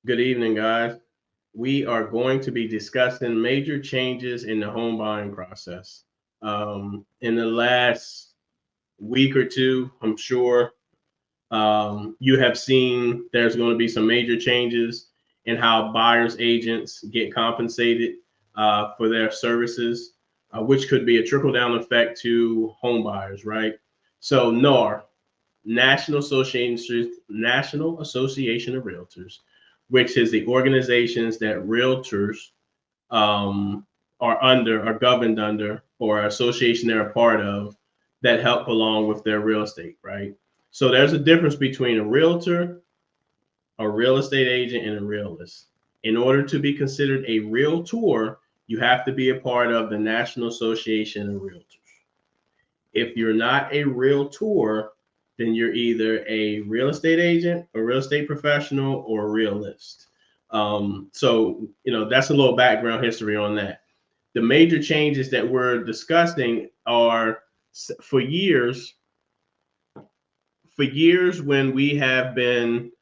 Good evening, guys. We are going to be discussing major changes in the home buying process. In the last week or two, I'm sure you have seen there's going to be some major changes in how buyers agents get compensated for their services, which could be a trickle down effect to home buyers, right? So, NAR, National Association of Realtors, which is the organizations that realtors um, are governed under, or association they're a part of that help along with their real estate, right? So there's a difference between a realtor, a real estate agent, and a realist. In order to be considered a realtor, you have to be a part of the National Association of Realtors. If you're not a realtor, then you're either a real estate agent, a real estate professional, or a realist. So that's a little background history on that. The major changes that we're discussing are for years, for years when we have been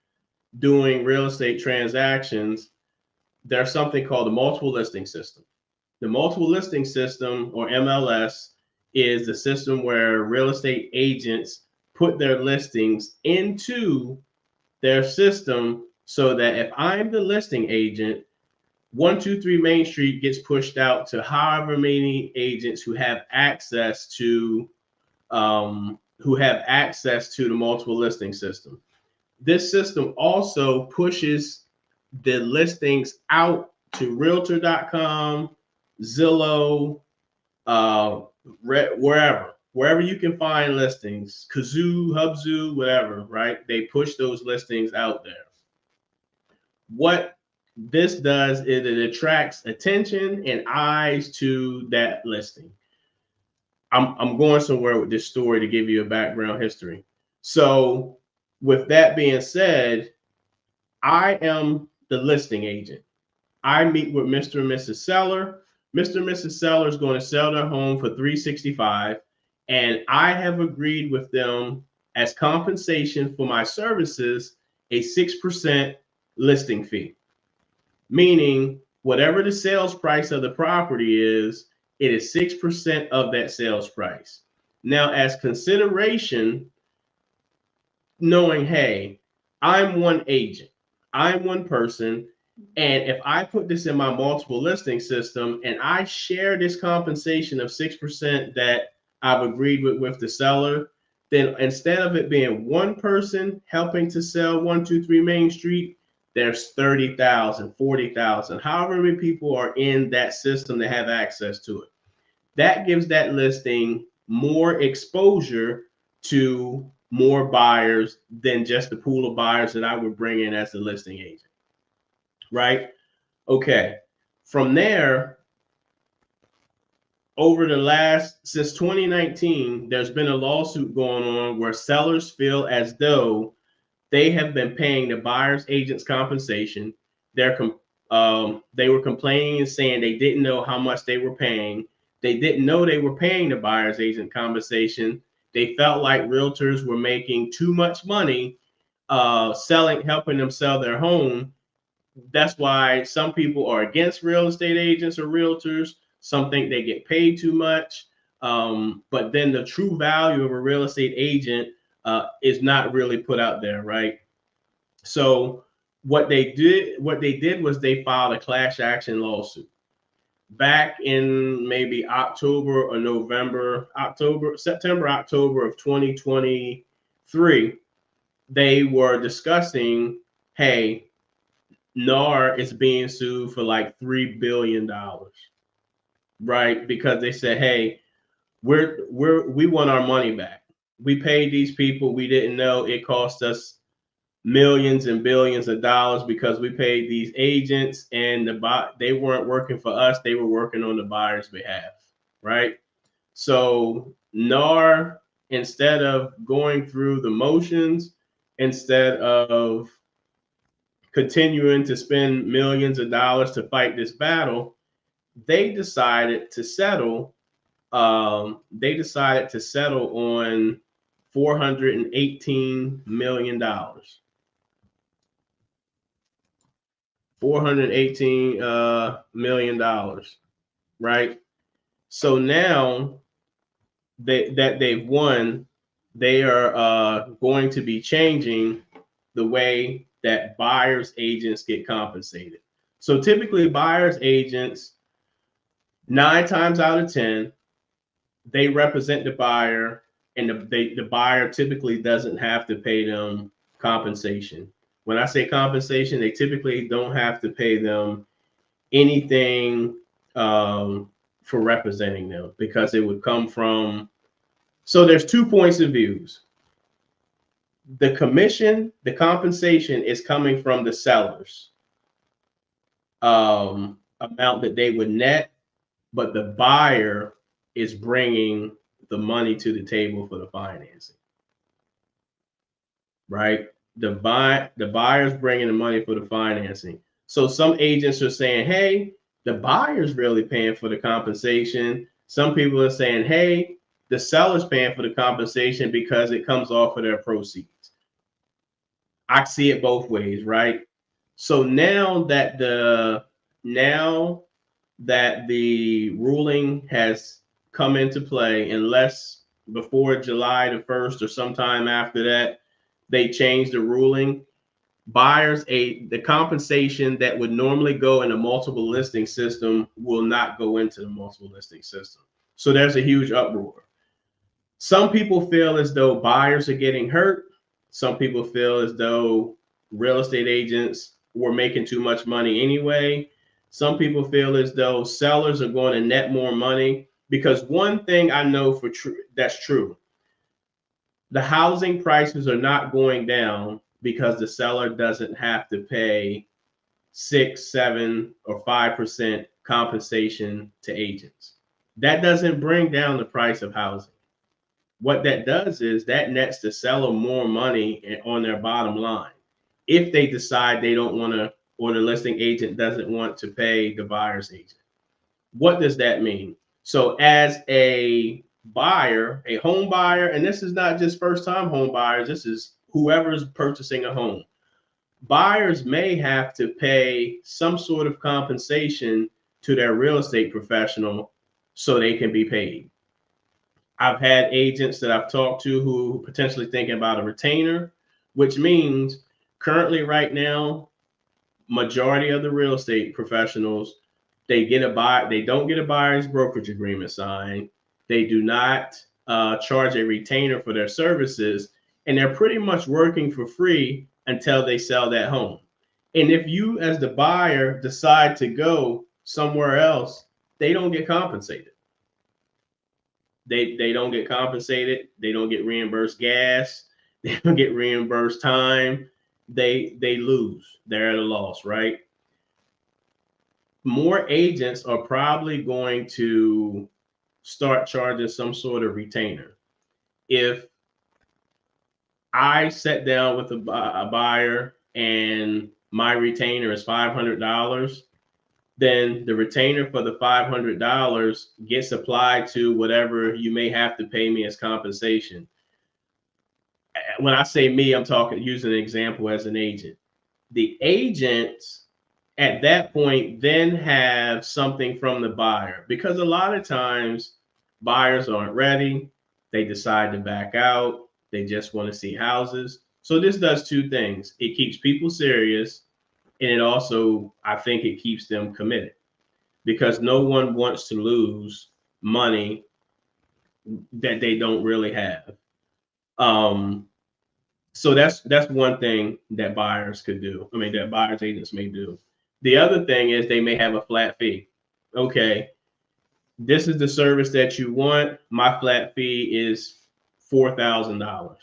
doing real estate transactions, there's something called the multiple listing system. The multiple listing system, or MLS, is the system where real estate agents put their listings into their system so that if I'm the listing agent, 123 Main Street gets pushed out to however many agents who have access to the multiple listing system. This system also pushes the listings out to Realtor.com, Zillow, uh, wherever you can find listings, Kazoo, Hubzoo, whatever, right? They push those listings out there. What this does is it attracts attention and eyes to that listing. I'm going somewhere with this story to give you a background history. So, with that being said, I am the listing agent. I meet with Mr. and Mrs. Seller. Mr. and Mrs. Seller is going to sell their home for 365, and I have agreed with them as compensation for my services a 6% listing fee, meaning whatever the sales price of the property is, it is 6% of that sales price. Now, as consideration, knowing, hey, I'm one agent, I'm one person, and if I put this in my multiple listing system and I share this compensation of 6% that I've agreed with the seller, then instead of it being one person helping to sell 123 Main Street, there's 30,000, 40,000, however many people are in that system that have access to it. That gives that listing more exposure to more buyers than just the pool of buyers that I would bring in as the listing agent, right? Okay. From there, over the last, since 2019, there's been a lawsuit going on where sellers feel as though they have been paying the buyer's agent's compensation. They were complaining and saying they didn't know how much they were paying. They didn't know they were paying the buyer's agent compensation. They felt like realtors were making too much money helping them sell their home. That's why some people are against real estate agents or realtors. Some think they get paid too much. But then the true value of a real estate agent is not really put out there, right? So what they did was they filed a class action lawsuit back in maybe October or November, September, October of 2023. They were discussing, hey, NAR is being sued for like $3 billion, right? Because they said, hey, we want our money back. We paid these people. We didn't know it cost us millions and billions of dollars because we paid these agents and they weren't working for us. They were working on the buyer's behalf, right? So NAR, instead of going through the motions, instead of continuing to spend millions of dollars to fight this battle, they decided to settle. They decided to settle on $418 million. $418 million, right? So now they've won, they are going to be changing the way that buyers agents get compensated. So typically, buyers agents, 9 times out of 10, they represent the buyer, and the buyer typically doesn't have to pay them compensation. When I say compensation, they typically don't have to pay them anything for representing them, because it would come from. So there's 2 points of views. The commission, the compensation is coming from the sellers amount that they would net, but the buyer is bringing the money to the table for the financing, right? The buyer's bringing the money for the financing. So some agents are saying, hey, the buyer's really paying for the compensation. Some people are saying, hey, the seller's paying for the compensation because it comes off of their proceeds. I see it both ways, right? So now that the ruling has come into play, unless before July the 1st or sometime after that, they change the ruling, the compensation that would normally go in a multiple listing system will not go into the multiple listing system. So there's a huge uproar. Some people feel as though buyers are getting hurt. Some people feel as though real estate agents were making too much money anyway. Some people feel as though sellers are going to net more money, because one thing I know for that's true. The housing prices are not going down because the seller doesn't have to pay 6, 7, or 5% compensation to agents. That doesn't bring down the price of housing. What that does is that nets the seller more money on their bottom line, if they decide they don't want to, or the listing agent doesn't want to pay the buyer's agent. What does that mean? So as a buyer, a home buyer, and this is not just first time home buyers, this is whoever's purchasing a home. Buyers may have to pay some sort of compensation to their real estate professional so they can be paid. I've had agents that I've talked to who potentially thinking about a retainer, which means currently right now, majority of the real estate professionals, they don't get a buyer's brokerage agreement signed. They do not charge a retainer for their services, and they're pretty much working for free until they sell that home. And if you, as the buyer, decide to go somewhere else, they don't get compensated. They don't get compensated. They don't get reimbursed gas. They don't get reimbursed time. They lose. They're at a loss, right? More agents are probably going to start charging some sort of retainer. If I sat down with a buyer and my retainer is $500, then the retainer for the $500 gets applied to whatever you may have to pay me as compensation. When I say me, I'm talking using an example as an agent. The agents at that point then have something from the buyer, because a lot of times buyers aren't ready. They decide to back out. They just want to see houses. So this does two things. It keeps people serious, and it also, I think, it keeps them committed, because no one wants to lose money that they don't really have. So that's one thing that buyers could do. I mean, that buyers agents may do. The other thing is they may have a flat fee. Okay, this is the service that you want. My flat fee is $4,000.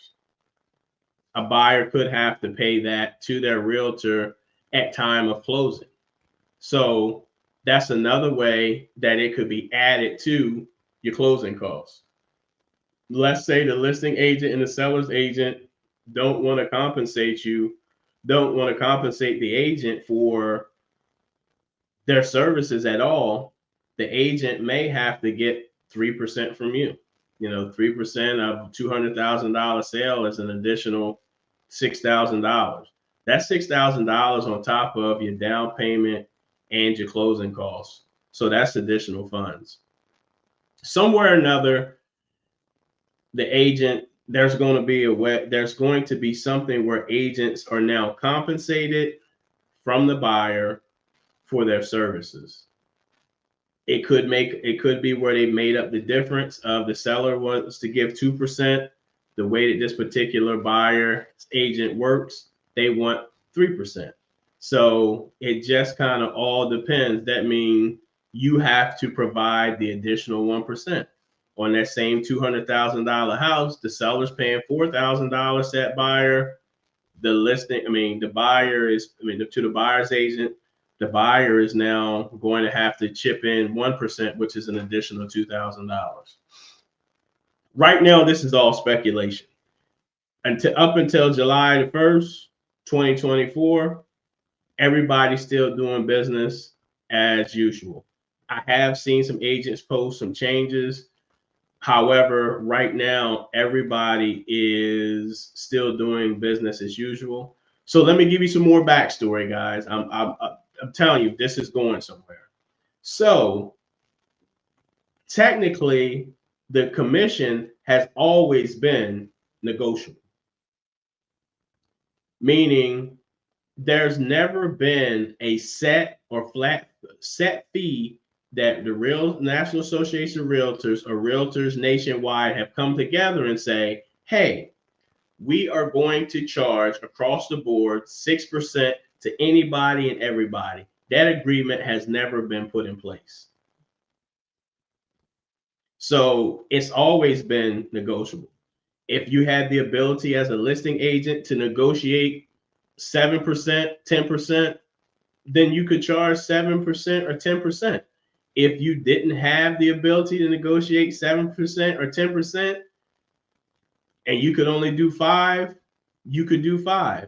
A buyer could have to pay that to their realtor at time of closing. So that's another way that it could be added to your closing costs. Let's say the listing agent and the seller's agent don't want to compensate the agent for their services at all. The agent may have to get 3% from you. 3% of $200,000 sale is an additional $6,000. That's $6,000 on top of your down payment and your closing costs. So that's additional funds. Somewhere or another, the agent, there's going to be something where agents are now compensated from the buyer for their services. It could be where they made up the difference of the seller wants to give 2%. The way that this particular buyer agent works, they want 3%. So it just kind of all depends. That means you have to provide the additional 1%. On that same $200,000 house, the seller's paying $4,000 to that buyer. The buyer is, to the buyer's agent, the buyer is now going to have to chip in 1%, which is an additional $2,000. Right now, this is all speculation. Up until July the 1st, 2024, everybody's still doing business as usual. I have seen some agents post some changes. However, right now, everybody is still doing business as usual. So let me give you some more backstory, guys. I'm telling you, this is going somewhere. So technically, the commission has always been negotiable, meaning there's never been a set or flat set fee that the Real National Association of Realtors or realtors nationwide have come together and say, hey, we are going to charge across the board 6% to anybody and everybody. That agreement has never been put in place. So it's always been negotiable. If you had the ability as a listing agent to negotiate 7%, 10%, then you could charge 7% or 10%. If you didn't have the ability to negotiate 7% or 10%, and you could only do 5, you could do 5.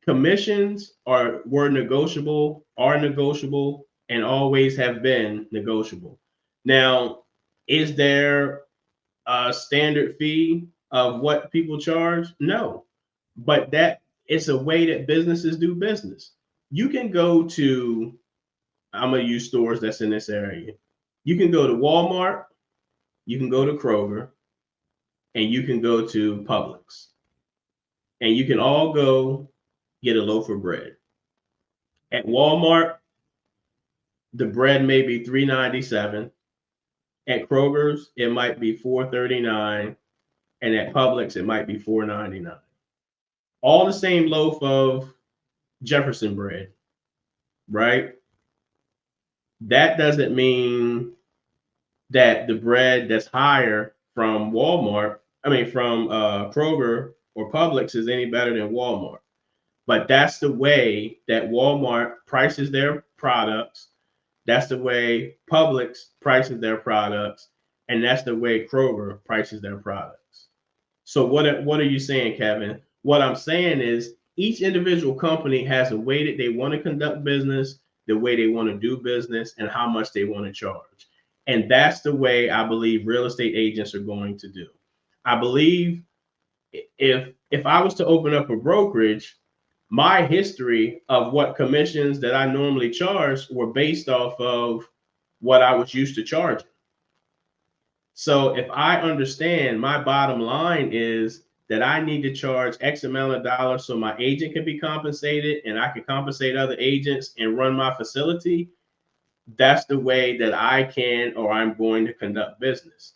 Commissions were negotiable, are negotiable, and always have been negotiable. Now, is there a standard fee of what people charge? No, but that it's a way that businesses do business. You can go to, I'm gonna use stores that's in this area. You can go to Walmart, you can go to Kroger, and you can go to Publix, and you can all go get a loaf of bread. At Walmart, the bread may be $3.97. At Kroger's, it might be $4.39, and at Publix, it might be $4.99. All the same loaf of Jefferson bread, right? That doesn't mean that the bread that's higher from from Kroger or Publix is any better than Walmart. But that's the way that Walmart prices their products. That's the way Publix prices their products. And that's the way Kroger prices their products. So what are you saying, Kevin? What I'm saying is each individual company has a way that they want to conduct business, the way they want to do business, and how much they want to charge. And that's the way I believe real estate agents are going to do. I believe if I was to open up a brokerage, my history of what commissions that I normally charge were based off of what I was used to charging. So if I understand my bottom line is that I need to charge X amount of dollars so my agent can be compensated and I can compensate other agents and run my facility, that's the way that I can or I'm going to conduct business.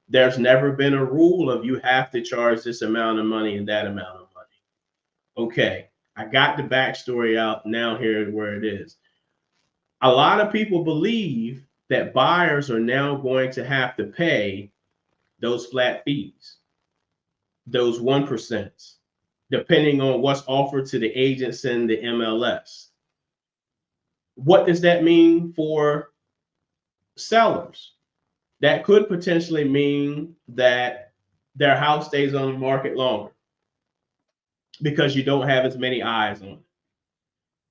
There's never been a rule of you have to charge this amount of money and that amount of money. Okay, I got the backstory out. Now here where it is. A lot of people believe that buyers are now going to have to pay those flat fees, those 1%, depending on what's offered to the agents in the MLS. What does that mean for sellers? That could potentially mean that their house stays on the market longer because you don't have as many eyes on it.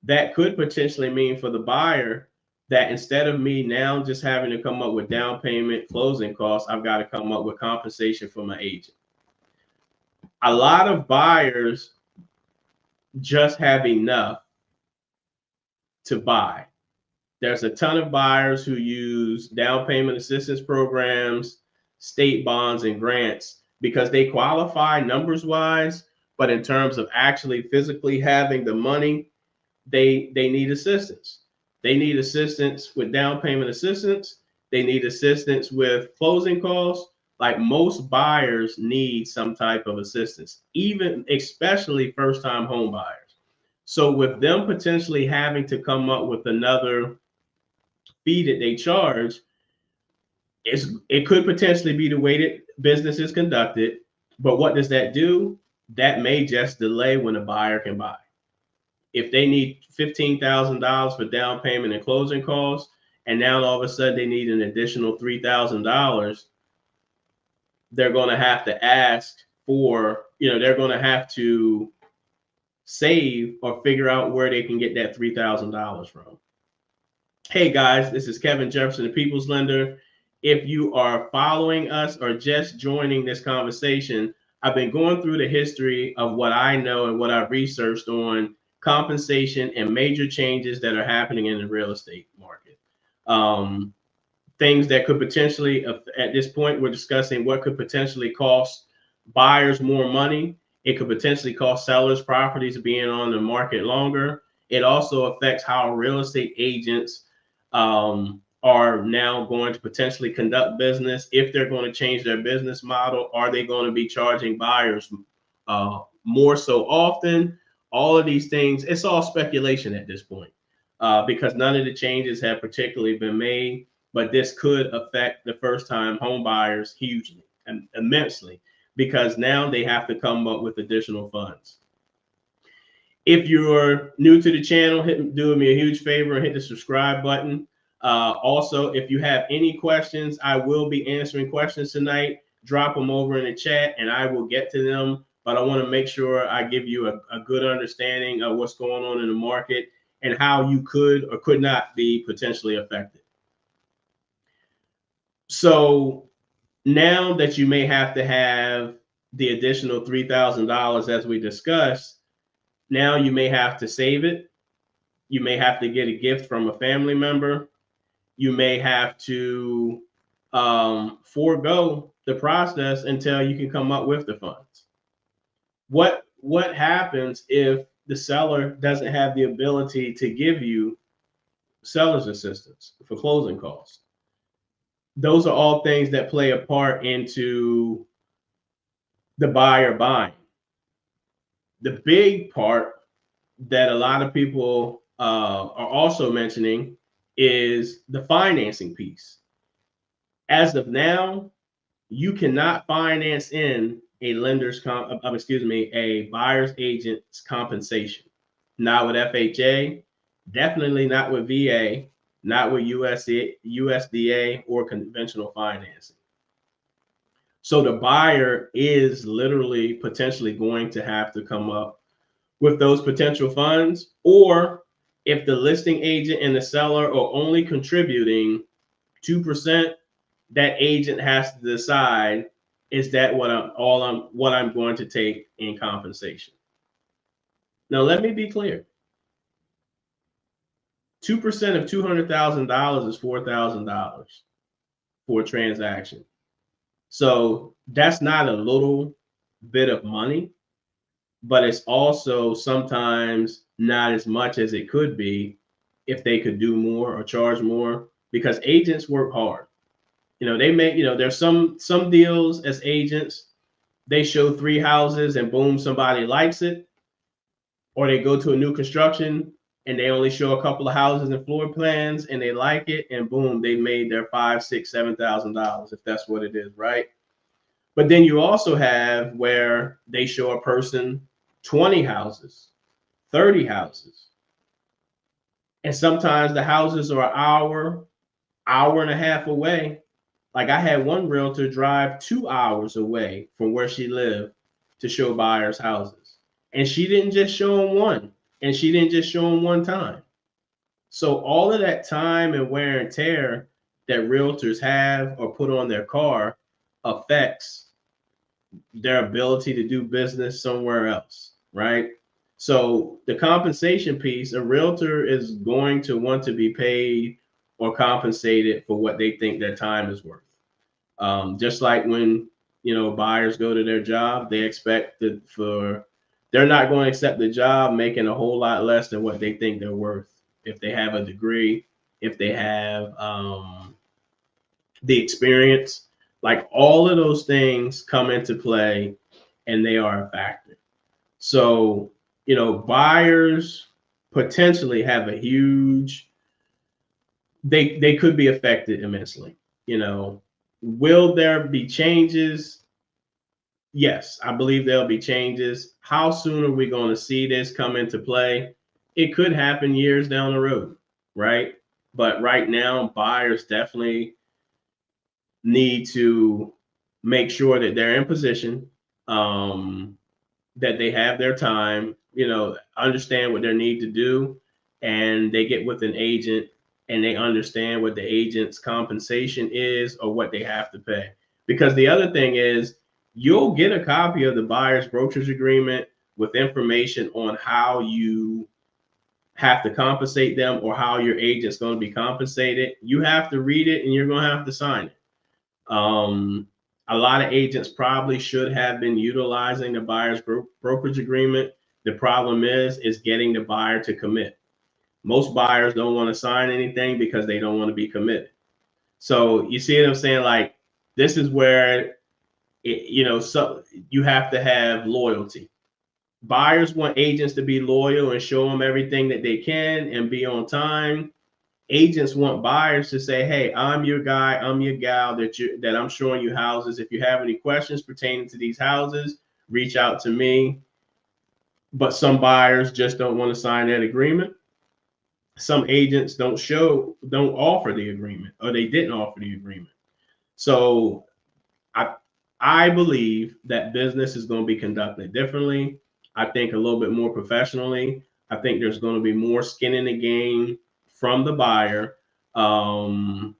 That could potentially mean for the buyer that instead of me now just having to come up with down payment, closing costs, I've got to come up with compensation for my agent. A lot of buyers just have enough to buy. There's a ton of buyers who use down payment assistance programs, state bonds, and grants because they qualify numbers wise, but in terms of actually physically having the money, they need assistance. They need assistance with down payment assistance. They need assistance with closing costs. Like most buyers need some type of assistance, even especially first time home buyers. So with them potentially having to come up with another fee that they charge, it could potentially be the way that business is conducted. But what does that do? That may just delay when a buyer can buy. If they need $15,000 for down payment and closing costs, and now all of a sudden they need an additional $3,000, they're going to have to ask for, they're going to have to save or figure out where they can get that $3,000 from. Hey guys, this is Kevin Jefferson, the People's Lender. If you are following us or just joining this conversation, I've been going through the history of what I know and what I've researched on compensation and major changes that are happening in the real estate market. Things that could potentially, at this point, we're discussing what could potentially cost buyers more money. It could potentially cost sellers properties being on the market longer. It also affects how real estate agents are now going to potentially conduct business. If they're going to change their business model, are they going to be charging buyers more so often? All of these things, it's all speculation at this point because none of the changes have particularly been made, but this could affect the first time home buyers hugely and immensely because now they have to come up with additional funds. If you're new to the channel, do me a huge favor and hit the subscribe button. Also, if you have any questions, I will be answering questions tonight. Drop them over in the chat and I will get to them. But I want to make sure I give you a good understanding of what's going on in the market and how you could or could not be potentially affected. So now that you may have to have the additional $3,000 as we discussed, now you may have to save it. You may have to get a gift from a family member. You may have to forego the process until you can come up with the funds. What happens if the seller doesn't have the ability to give you seller's assistance for closing costs? Those are all things that play a part into the buyer buying. The big part that a lot of people are also mentioning is the financing piece. As of now, you cannot finance in a a buyer's agent's compensation. Not with FHA, definitely not with VA, not with USDA or conventional financing. So the buyer is literally potentially going to have to come up with those potential funds, or if the listing agent and the seller are only contributing 2%, that agent has to decide, is that what I'm going to take in compensation? Now, let me be clear. 2% of $200,000 is $4,000 for a transaction. So that's not a little bit of money, but it's also sometimes not as much as it could be if they could do more or charge more, because agents work hard. They make, there's some deals as agents, they show 3 houses and boom, somebody likes it. Or they go to a new construction and they only show a couple of houses and floor plans and they like it, and boom, they made their $5,000, $6,000, $7,000 if that's what it is, right? But then you also have where they show a person 20 houses, 30 houses. And sometimes the houses are an hour and a half away. Like I had one realtor drive 2 hours away from where she lived to show buyers houses. And she didn't just show them one, and she didn't just show them one time. So all of that time and wear and tear that realtors have or put on their car affects their ability to do business somewhere else, right? So the compensation piece, a realtor is going to want to be paid or compensated for what they think their time is worth. Just like when, buyers go to their job, they expect that they're not going to accept the job making a whole lot less than what they think they're worth. If they have a degree, if they have the experience, like all of those things come into play and they are a factor. So, buyers potentially have a huge, they could be affected immensely. Will there be changes? Yes, I believe there'll be changes. How soon are we going to see this come into play? It could happen years down the road, right? But right now, buyers definitely need to make sure that they're in position, that they have their time, understand what they need to do, and they get with an agent and they understand what the agent's compensation is or what they have to pay. Because the other thing is, you'll get a copy of the buyer's brokerage agreement with information on how you have to compensate them or how your agent's going to be compensated. You have to read it and you're going to have to sign it. A lot of agents probably should have been utilizing the buyer's brokerage agreement. The problem is getting the buyer to commit. Most buyers don't want to sign anything because they don't want to be committed. So you see what I'm saying? Like, this is where so you have to have loyalty. Buyers want agents to be loyal and show them everything that they can and be on time. Agents want buyers to say, "Hey, I'm your guy, I'm your gal that I'm showing you houses. If you have any questions pertaining to these houses, reach out to me." But some buyers just don't want to sign that agreement. Some agents don't offer the agreement, or they didn't offer the agreement. So I I believe that business is going to be conducted differently. I think a little bit more professionally. I think there's going to be more skin in the game from the buyer. Um,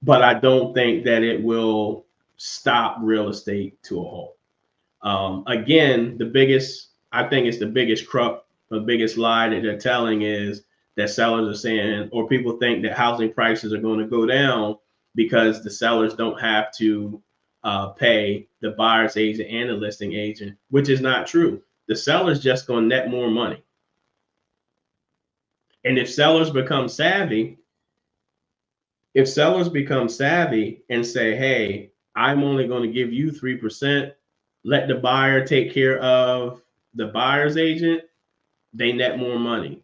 but I don't think that it will stop real estate to a halt. Again, I think it's the biggest crux, the biggest lie that they're telling is that sellers are saying, or people think that housing prices are going to go down because the sellers don't have to pay the buyer's agent and the listing agent, which is not true. The seller's just going to net more money. And if sellers become savvy and say, "Hey, I'm only going to give you 3%, let the buyer take care of the buyer's agent," they net more money.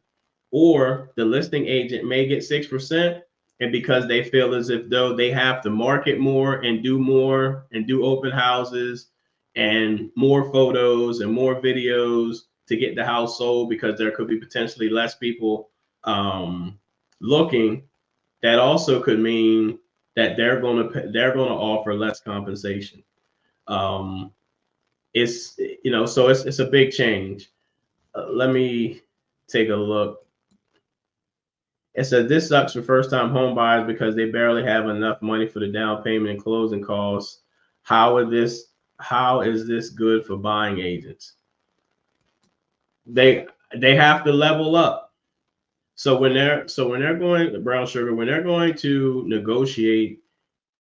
Or the listing agent may get 6%, and because they feel as if though they have to market more and do open houses and more photos and more videos to get the house sold, because there could be potentially less people looking, that also could mean that they're going to offer less compensation. Um, it's a big change. Let me take a look. It said this sucks for first time home buyers because they barely have enough money for the down payment and closing costs. How is this good for buying agents? They have to level up. So when they're going, brown sugar, when they're going to negotiate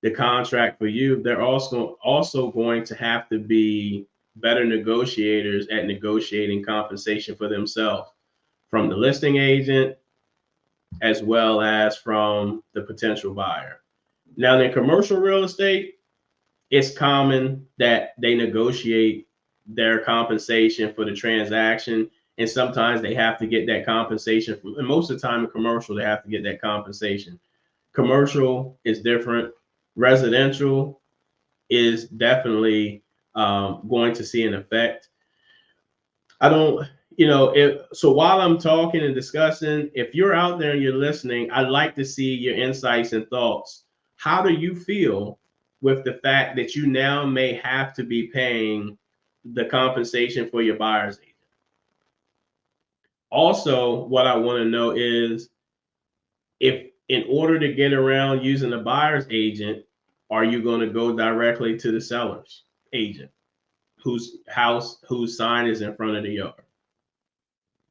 the contract for you, they're also going to have to be better negotiators at negotiating compensation for themselves from the listing agent as well as from the potential buyer. Now, in commercial real estate, it's common that they negotiate their compensation for the transaction, and sometimes they have to get that compensation from, and most of the time in commercial, they have to get that compensation. Commercial is different. Residential is definitely going to see an effect. I don't, so while I'm talking and discussing, if you're out there and you're listening, I'd like to see your insights and thoughts. How do you feel with the fact that you now may have to be paying the compensation for your buyer's agent? Also, what I want to know is, if in order to get around using the buyer's agent, are you going to go directly to the seller's agent whose sign is in front of the yard?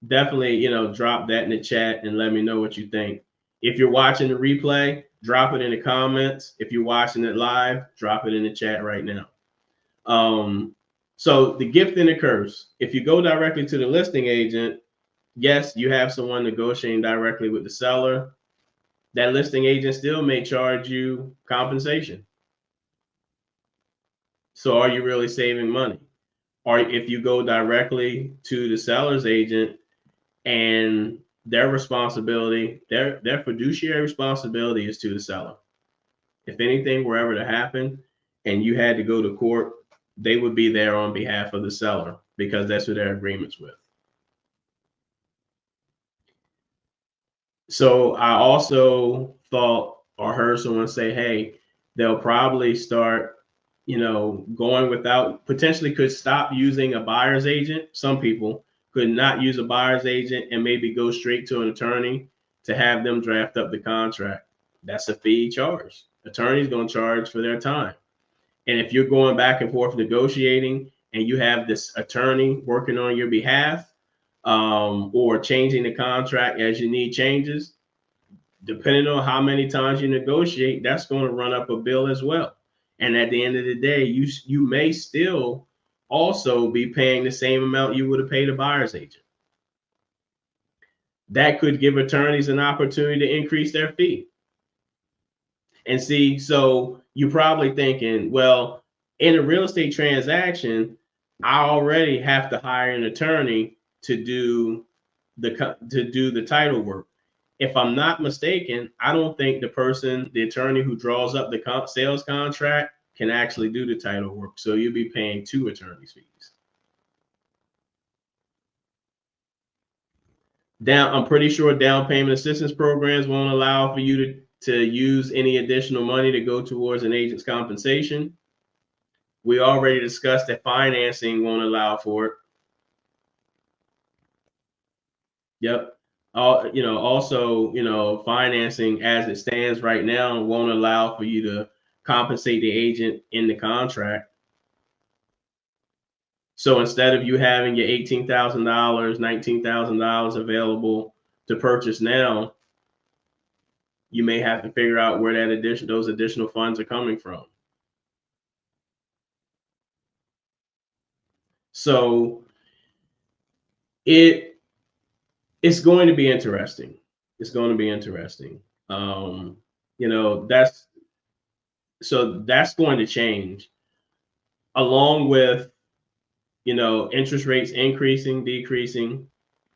definitely, drop that in the chat and let me know what you think. If you're watching the replay, drop it in the comments. If you're watching it live, drop it in the chat right now. So the gift and the curse. If you go directly to the listing agent, yes, you have someone negotiating directly with the seller. That listing agent still may charge you compensation. So are you really saving money? Or if you go directly to the seller's agent and their responsibility, their fiduciary responsibility is to the seller. If anything were ever to happen and you had to go to court, they would be there on behalf of the seller because that's who their agreement's with. So I also thought or heard someone say, hey, they'll probably start, going without, potentially could stop using a buyer's agent. Some people could not use a buyer's agent and maybe go straight to an attorney to have them draft up the contract. That's a fee charge. Attorney's going to charge for their time. And if you're going back and forth negotiating and you have this attorney working on your behalf, or changing the contract as you need changes, depending on how many times you negotiate, that's going to run up a bill as well. And at the end of the day, you may still also be paying the same amount you would have paid a buyer's agent. That could give attorneys an opportunity to increase their fee. And see, so you're probably thinking, well, in a real estate transaction, I already have to hire an attorney to do the title work. If I'm not mistaken, I don't think the attorney who draws up the sales contract can actually do the title work. So you'll be paying 2 attorneys' fees. I'm pretty sure down payment assistance programs won't allow for you to use any additional money to go towards an agent's compensation. We already discussed that financing won't allow for it. Yep. Also, financing as it stands right now won't allow for you to compensate the agent in the contract. So instead of you having your $18,000, $19,000 available to purchase now, you may have to figure out where those additional funds are coming from. So it's going to be interesting. It's going to be interesting. That's going to change along with, interest rates increasing, decreasing,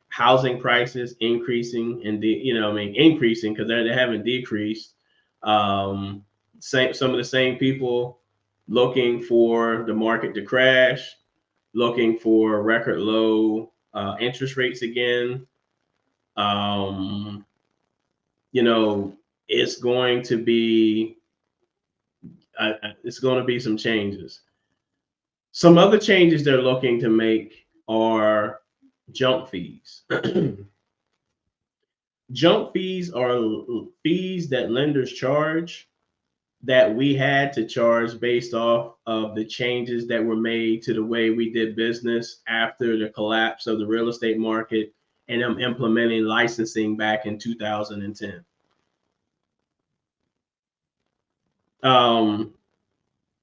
housing prices increasing, and increasing because they haven't decreased. Some of the same people looking for the market to crash, looking for record low interest rates again. It's going to be some changes. Some other changes they're looking to make are junk fees. Junk fees are fees that lenders charge that we had to charge based off of the changes that were made to the way we did business after the collapse of the real estate market and them implementing licensing back in 2010. The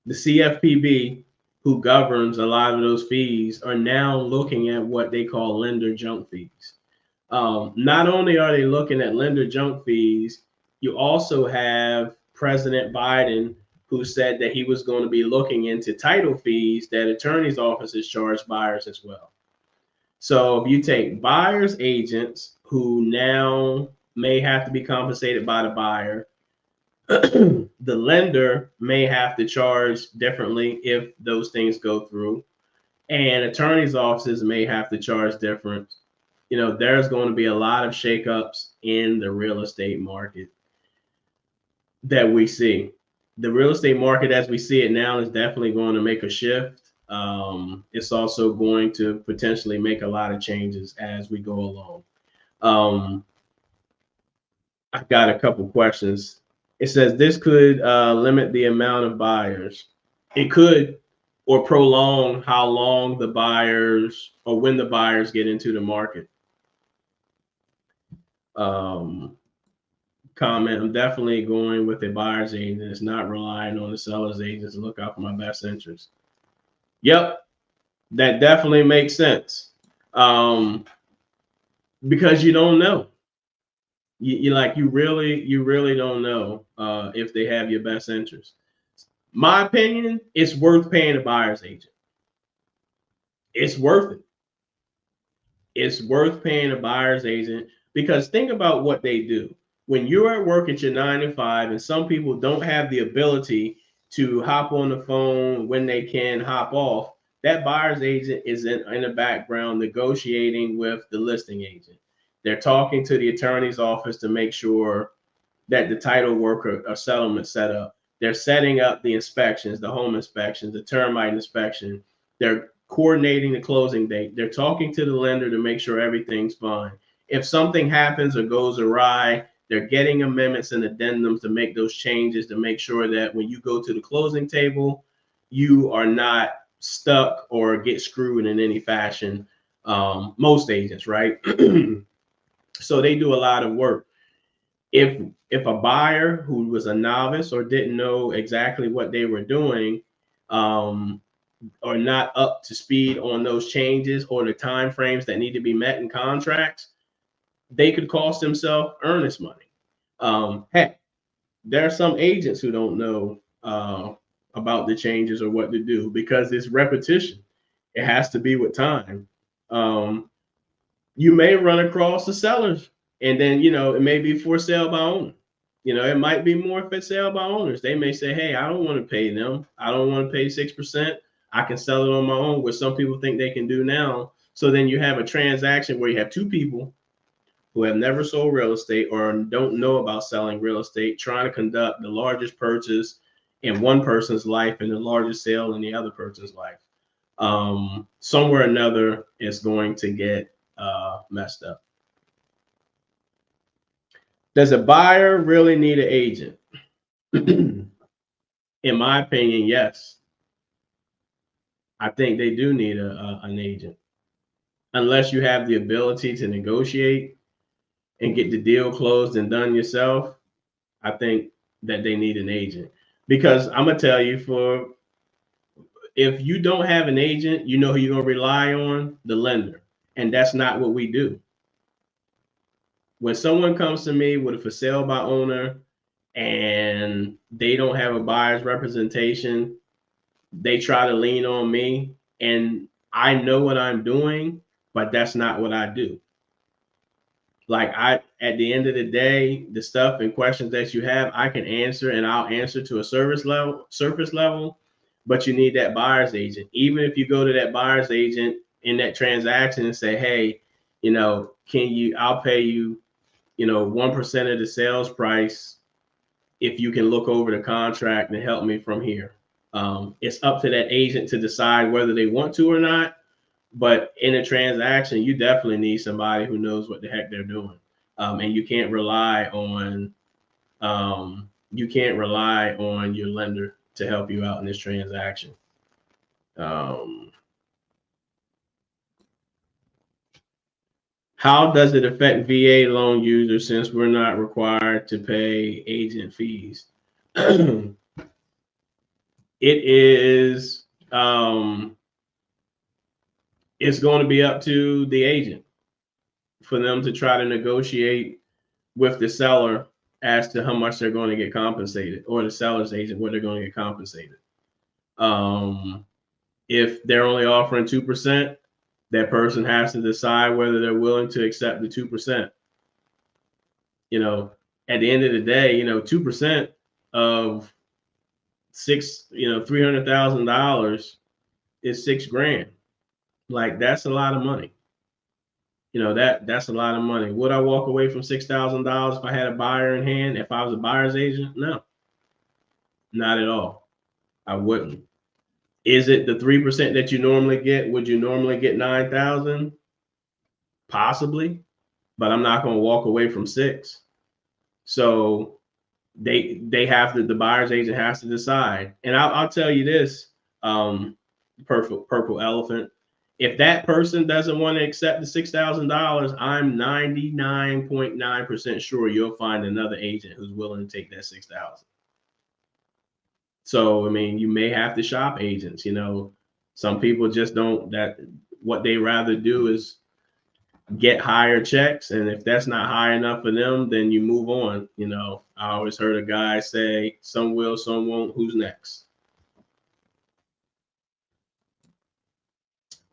CFPB, who governs a lot of those fees, are now looking at what they call lender junk fees. Not only are they looking at lender junk fees, you also have President Biden, who said that he was going to be looking into title fees that attorneys' offices charge buyers as well. So if you take buyers' agents who now may have to be compensated by the buyer, the lender may have to charge differently if those things go through, and attorneys' offices may have to charge different. There's going to be a lot of shakeups in the real estate market that we see. The real estate market as we see it now is definitely going to make a shift. It's also going to potentially make a lot of changes as we go along. I've got a couple questions. It says this could limit the amount of buyers. It could, or prolong how long the buyers or when the buyers get into the market. comment. I'm definitely going with a buyer's agent. It's not relying on the seller's agents to look out for my best interest. Yep, that definitely makes sense. Because you don't know. You really don't know if they have your best interest. My opinion, it's worth paying a buyer's agent. It's worth it. It's worth paying a buyer's agent because think about what they do. When you're at work at your 9 to 5, and some people don't have the ability to hop on the phone when they can hop off, that buyer's agent is in the background negotiating with the listing agent. They're talking to the attorney's office to make sure that the title work or settlement set up. They're setting up the inspections, the home inspections, the termite inspection. They're coordinating the closing date. They're talking to the lender to make sure everything's fine. If something happens or goes awry, they're getting amendments and addendums to make those changes to make sure that when you go to the closing table, you are not stuck or get screwed in any fashion. Most agents, right? So they do a lot of work. If a buyer who was a novice or didn't know exactly what they were doing, or not up to speed on those changes or the time frames that need to be met in contracts, they could cost themselves earnest money. Heck, there are some agents who don't know about the changes or what to do because it's repetition. It has to be with time. You may run across the sellers, and then it may be for sale by owner. It might be more for sale by owners. They may say, hey, I don't want to pay them. I don't want to pay 6%. I can sell it on my own, what some people think they can do now. So then you have a transaction where you have two people who have never sold real estate or don't know about selling real estate trying to conduct the largest purchase in one person's life and the largest sale in the other person's life. Somewhere or another, it's going to get messed up. Does a buyer really need an agent? In my opinion, yes. I think they do need an agent. Unless you have the ability to negotiate and get the deal closed and done yourself, I think that they need an agent. Because I'm going to tell you, if you don't have an agent, you know who you're going to rely on? The lender. And that's not what we do. When someone comes to me with a for sale by owner and they don't have a buyer's representation, they try to lean on me, and I know what I'm doing, but that's not what I do. At the end of the day, the stuff and questions that you have, I can answer, and I'll answer to a surface level, but you need that buyer's agent. Even if you go to that buyer's agent in that transaction and say, hey, I'll pay you, 1% of the sales price if you can look over the contract and help me from here. It's up to that agent to decide whether they want to or not. But in a transaction, you definitely need somebody who knows what the heck they're doing. And you can't rely on your lender to help you out in this transaction. How does it affect VA loan users since we're not required to pay agent fees? It is it's going to be up to the agent for them to try to negotiate with the seller as to how much they're going to get compensated, or the seller's agent what they're going to get compensated. If they're only offering 2%, that person has to decide whether they're willing to accept the 2%. At the end of the day, 2% of $300,000 is $6,000. That's a lot of money. That's a lot of money. Would I walk away from $6,000 if I had a buyer in hand? If I was a buyer's agent? No, not at all. I wouldn't. Is it the 3% that you normally get? Would you normally get 9,000? Possibly, but I'm not going to walk away from 6. So they have to. The buyer's agent has to decide. And I'll tell you this, purple elephant. If that person doesn't want to accept the $6,000, I'm 99.9% sure you'll find another agent who's willing to take that 6,000. So, I mean, you may have to shop agents. Some people just don't, that what they rather do is get higher checks. And if that's not high enough for them, then you move on. I always heard a guy say, some will, some won't, who's next?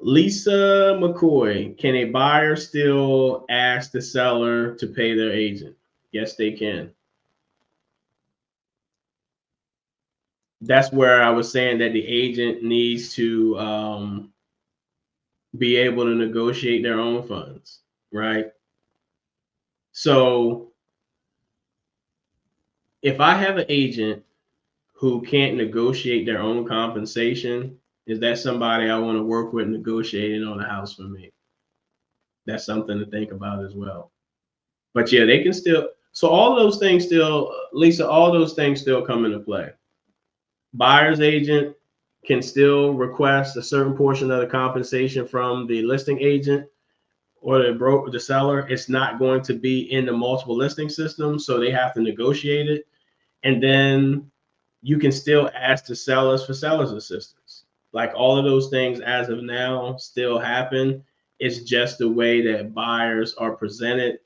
Lisa McCoy, can a buyer still ask the seller to pay their agent? Yes, they can. That's where I was saying that the agent needs to be able to negotiate their own funds, right? So if I have an agent who can't negotiate their own compensation, is that somebody I want to work with negotiating on a house for me? That's something to think about as well. But yeah, they can still. So all those things still, Lisa, all those things still come into play. Buyer's agent can still request a certain portion of the compensation from the listing agent or the seller. It's not going to be in the multiple listing system, so they have to negotiate it. And then you can still ask the sellers for seller's assistance. Like all of those things as of now still happen. It's just the way that buyers are presented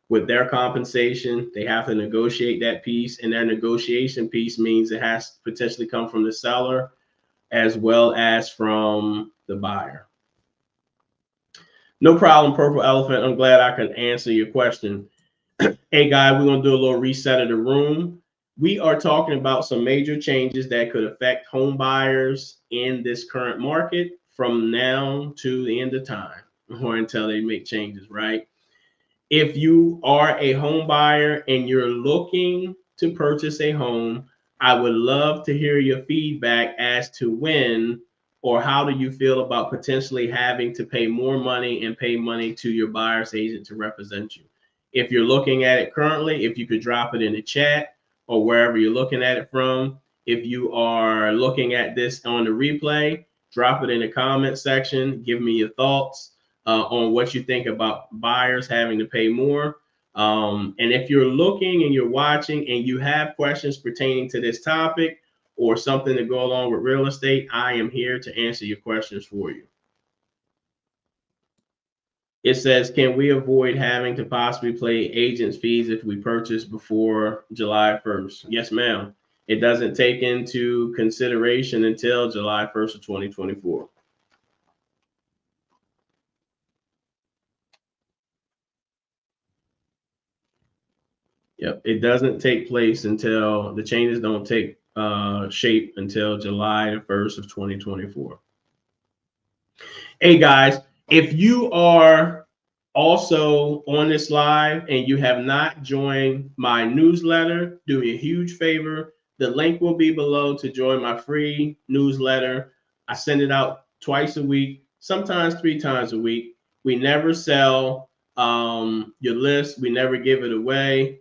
with their compensation. They have to negotiate that piece, and their negotiation piece means it has to potentially come from the seller as well as from the buyer. No problem, Purple Elephant. I'm glad I could answer your question. Hey, guys, we're going to do a little reset of the room. We are talking about some major changes that could affect home buyers in this current market from now to the end of time or until they make changes, right? If you are a home buyer and you're looking to purchase a home, I would love to hear your feedback as to when or how do you feel about potentially having to pay more money and pay money to your buyer's agent to represent you. If you're looking at it currently, if you could drop it in the chat or wherever you're looking at it from. If you are looking at this on the replay, drop it in the comment section. Give me your thoughts on what you think about buyers having to pay more. And if you're looking and you're watching and you have questions pertaining to this topic or something to go along with real estate, I am here to answer your questions for you. It says, can we avoid having to possibly pay agents fees if we purchase before July 1st? Yes, ma'am. It doesn't take into consideration until July 1st of 2024. Yep, it doesn't take place until the changes don't take shape until July 1st of 2024. Hey guys, if you are also on this live and you have not joined my newsletter, do me a huge favor. The link will be below to join my free newsletter. I send it out twice a week, sometimes 3 times a week. We never sell your list. We never give it away.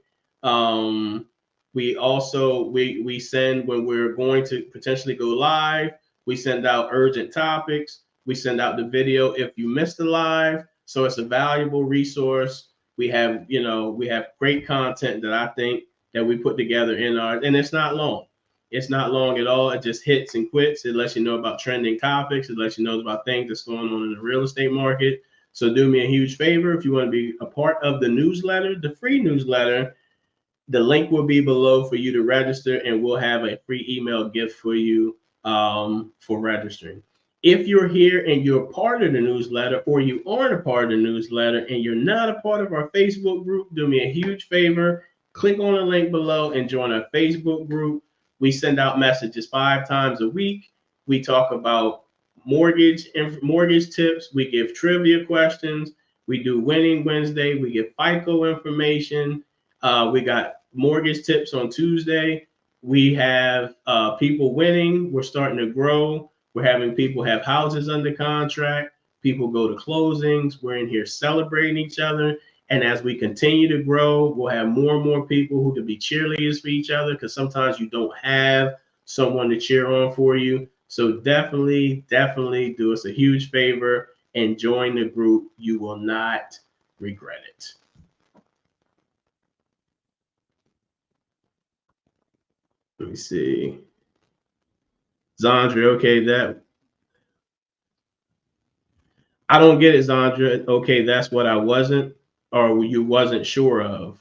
We also, we send when we're going to potentially go live, we send out urgent topics. We send out the video if you missed the live. So it's a valuable resource. We have great content that I think that we put together in our, and it's not long. It's not long at all. It just hits and quits. It lets you know about trending topics. It lets you know about things that's going on in the real estate market. So do me a huge favor. If you want to be a part of the newsletter, the free newsletter, the link will be below for you to register, and we'll have a free email gift for you for registering. If you're here and you're part of the newsletter, or you aren't a part of the newsletter and you're not a part of our Facebook group, do me a huge favor. Click on the link below and join our Facebook group. We send out messages 5 times a week. We talk about mortgage tips. We give trivia questions. We do Winning Wednesday. We give FICO information. We got mortgage tips on Tuesday. We have people winning. We're starting to grow. We're having people have houses under contract. People go to closings. We're in here celebrating each other. And as we continue to grow, we'll have more and more people who can be cheerleaders for each other, because sometimes you don't have someone to cheer on for you. So definitely do us a huge favor and join the group. You will not regret it. Let me see. Zandra, okay, that I don't get it, Zandra. Okay, that's what I wasn't or you wasn't sure of.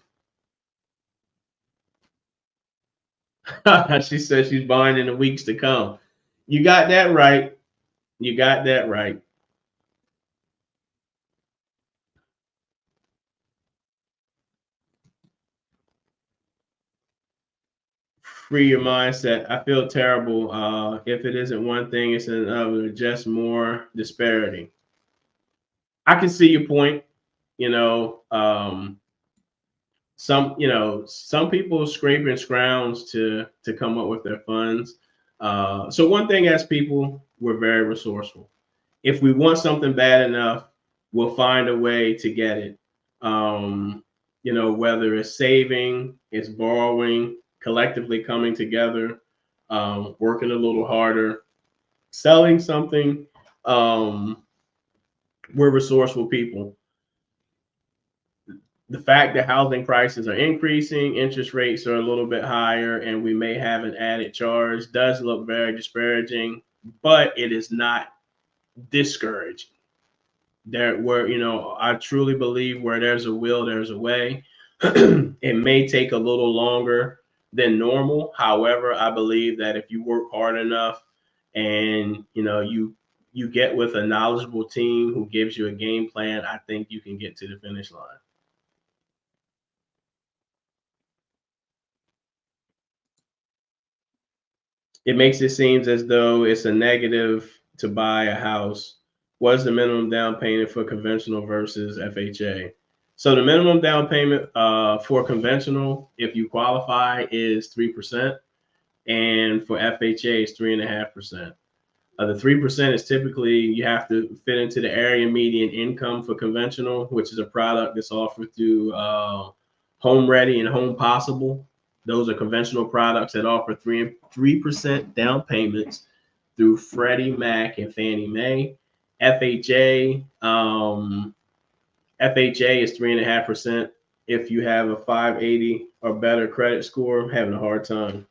She says she's buying in the weeks to come. You got that right. You got that right. Free your mindset. I feel terrible. If it isn't one thing, it's another, just more disparity. I can see your point. You know, some people scrape and scrounge to come up with their funds. So one thing as people, we're very resourceful. If we want something bad enough, we'll find a way to get it. Whether it's saving, it's borrowing, collectively coming together, working a little harder, selling something. Um, we're resourceful people. The fact that housing prices are increasing, interest rates are a little bit higher, and we may have an added charge does look very disparaging, but it is not discouraging. I truly believe where there's a will, there's a way. It may take a little longer than normal. However, I believe that if you work hard enough and you get with a knowledgeable team who gives you a game plan, I think you can get to the finish line. It makes it seem as though it's a negative to buy a house. What's the minimum down payment for conventional versus FHA? So the minimum down payment for conventional, if you qualify, is 3%, and for FHA is 3.5%. The 3% is typically you have to fit into the area median income for conventional, which is a product that's offered through Home Ready and Home Possible. Those are conventional products that offer 3% down payments through Freddie Mac and Fannie Mae. FHA FHA is 3.5%. If you have a 580 or better credit score, I'm having a hard time.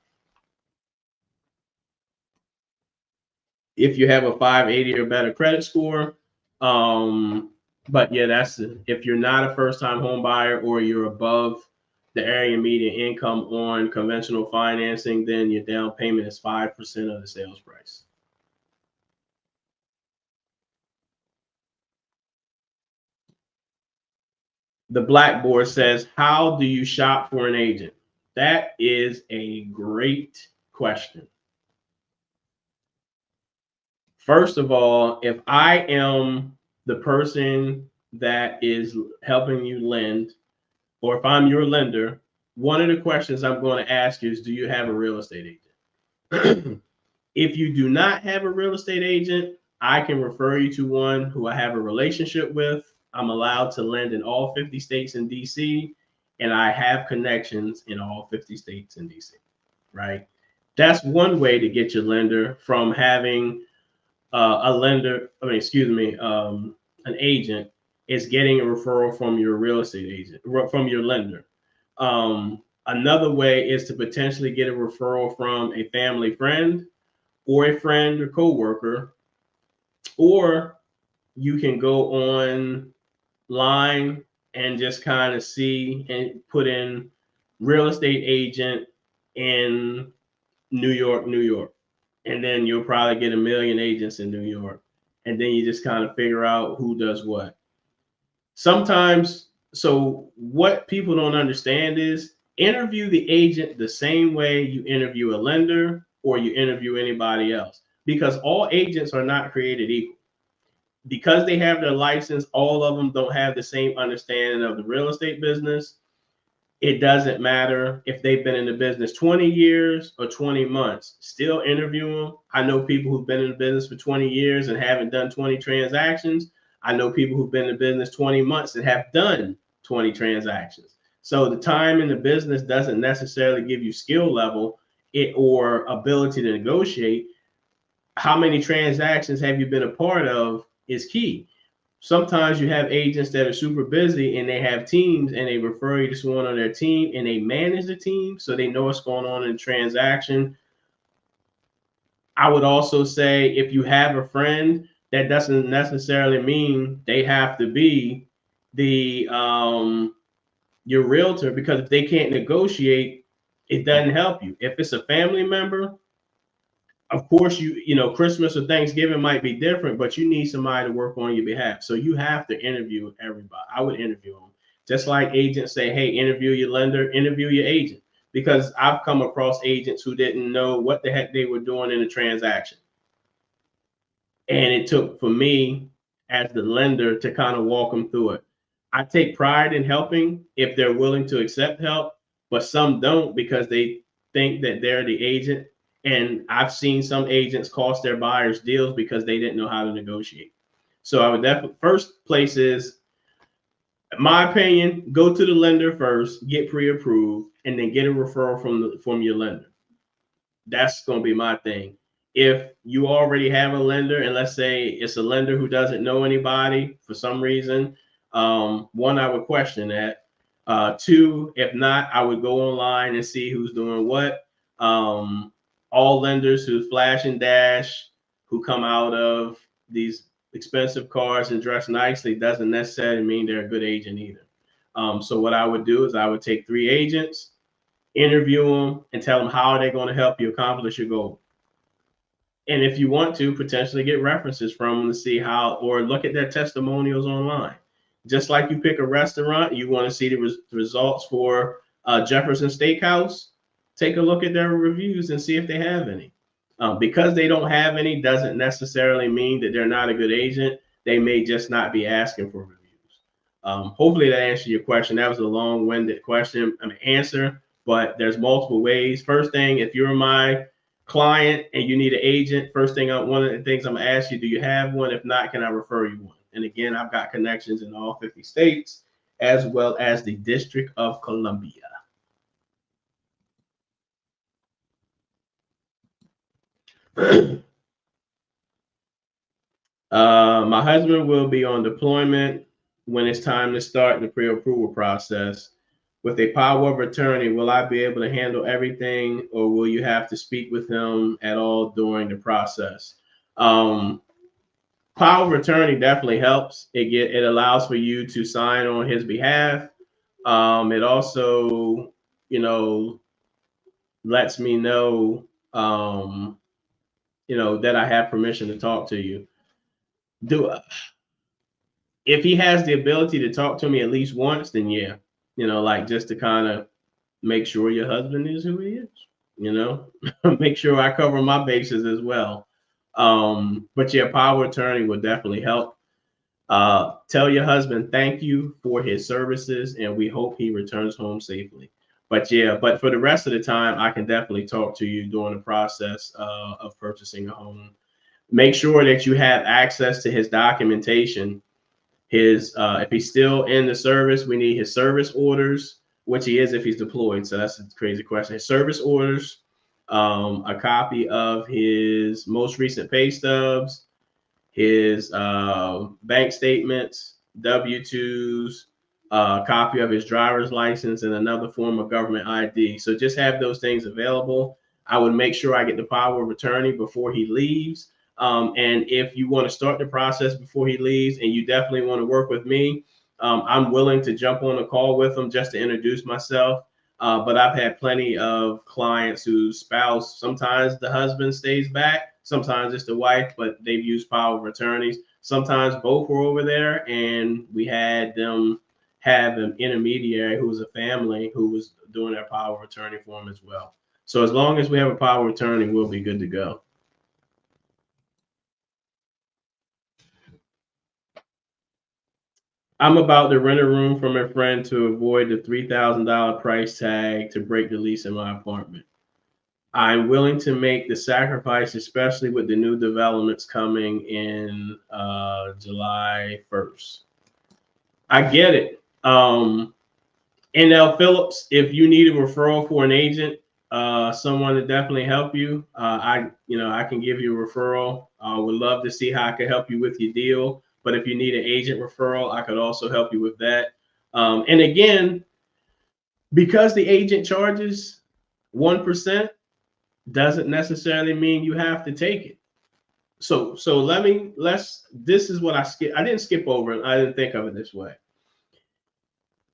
If you have a 580 or better credit score. But yeah, if you're not a first time home buyer or you're above the area median income on conventional financing, then your down payment is 5% of the sales price. The Blackboard says, how do you shop for an agent? That is a great question. First of all, if I am the person that is helping you lend, or if I'm your lender, one of the questions I'm going to ask you is, do you have a real estate agent? If you do not have a real estate agent, I can refer you to one who I have a relationship with. I'm allowed to lend in all 50 states in DC, and I have connections in all 50 states in DC, right? That's one way to get your lender from having an agent is getting a referral from your real estate agent, from your lender. Another way is to potentially get a referral from a family friend or a friend or coworker, or you can go online and just kind of see and put in real estate agent in New York, New York. And then you'll probably get a million agents in New York. And then you just kind of figure out who does what. Sometimes, so what people don't understand is interview the agent the same way you interview a lender or you interview anybody else, because all agents are not created equal. Because they have their license, all of them don't have the same understanding of the real estate business. It doesn't matter if they've been in the business 20 years or 20 months, still interview them. I know people who've been in the business for 20 years and haven't done 20 transactions. I know people who've been in the business 20 months and have done 20 transactions. So the time in the business doesn't necessarily give you skill level or ability to negotiate. how many transactions have you been a part of is key. Sometimes you have agents that are super busy and they have teams and they refer you to someone on their team and they manage the team so they know what's going on in the transaction. I would also say if you have a friend, that doesn't necessarily mean they have to be the your realtor, because if they can't negotiate, it doesn't help you. If it's a family member, of course, you know, Christmas or Thanksgiving might be different, but you need somebody to work on your behalf. So you have to interview everybody. I would interview them. Just like agents say, hey, interview your lender, interview your agent. Because I've come across agents who didn't know what the heck they were doing in a transaction. And it took for me as the lender to kind of walk them through it. I take pride in helping if they're willing to accept help, but some don't because they think that they're the agent. And I've seen some agents cost their buyers deals because they didn't know how to negotiate. So I would definitely, first place is, in my opinion, go to the lender first, get pre-approved, and then get a referral from your lender. That's going to be my thing. If you already have a lender, and let's say it's a lender who doesn't know anybody for some reason, one, I would question that. Two, if not, I would go online and see who's doing what. All lenders who flash and dash, who come out of these expensive cars and dress nicely, doesn't necessarily mean they're a good agent either. So what I would do is I would take 3 agents, interview them, and tell them how they're going to help you accomplish your goal. And if you want to, potentially get references from them to see how, or look at their testimonials online. Just like you pick a restaurant, you want to see the results for Jefferson Steakhouse, take a look at their reviews and see if they have any. Because they don't have any doesn't necessarily mean that they're not a good agent. They may just not be asking for reviews. Hopefully that answered your question. That was a long-winded answer, but there's multiple ways. First thing, if you're my client and you need an agent, first thing, one of the things I'm gonna ask you, do you have one? If not, can I refer you one? And again, I've got connections in all 50 states as well as the District of Columbia. My husband will be on deployment when it's time to start the pre-approval process. With a power of attorney, will I be able to handle everything, or will you have to speak with him at all during the process? Power of attorney definitely helps. It allows for you to sign on his behalf. It also, you know, lets me know, that I have permission to talk to you. If he has the ability to talk to me at least once, then yeah, like just to kind of make sure your husband is who he is, make sure I cover my bases as well. But yeah, power attorney would definitely help. Tell your husband thank you for his services, and we hope he returns home safely. But yeah, but for the rest of the time, I can definitely talk to you during the process of purchasing a home. Make sure that you have access to his documentation. His if he's still in the service, we need his service orders, which he is if he's deployed. So that's a crazy question. His service orders, a copy of his most recent pay stubs, his bank statements, W-2s, a copy of his driver's license, and another form of government ID. So just have those things available. I would make sure I get the power of attorney before he leaves. And if you want to start the process before he leaves and you definitely want to work with me, I'm willing to jump on a call with him just to introduce myself. But I've had plenty of clients whose spouse, sometimes the husband stays back, sometimes it's the wife, but they've used power of attorneys. Sometimes both were over there, and we had them have an intermediary who was a family who was doing their power of attorney for them as well. So as long as we have a power of attorney, we'll be good to go. I'm about to rent a room from a friend to avoid the $3,000 price tag to break the lease in my apartment. I'm willing to make the sacrifice, especially with the new developments coming in July 1st. I get it. NL Phillips, if you need a referral for an agent, someone to definitely help you, I can give you a referral. Would love to see how I could help you with your deal. But if you need an agent referral, I could also help you with that. And again, because the agent charges 1% doesn't necessarily mean you have to take it. So this is what I didn't skip over it. I didn't think of it this way.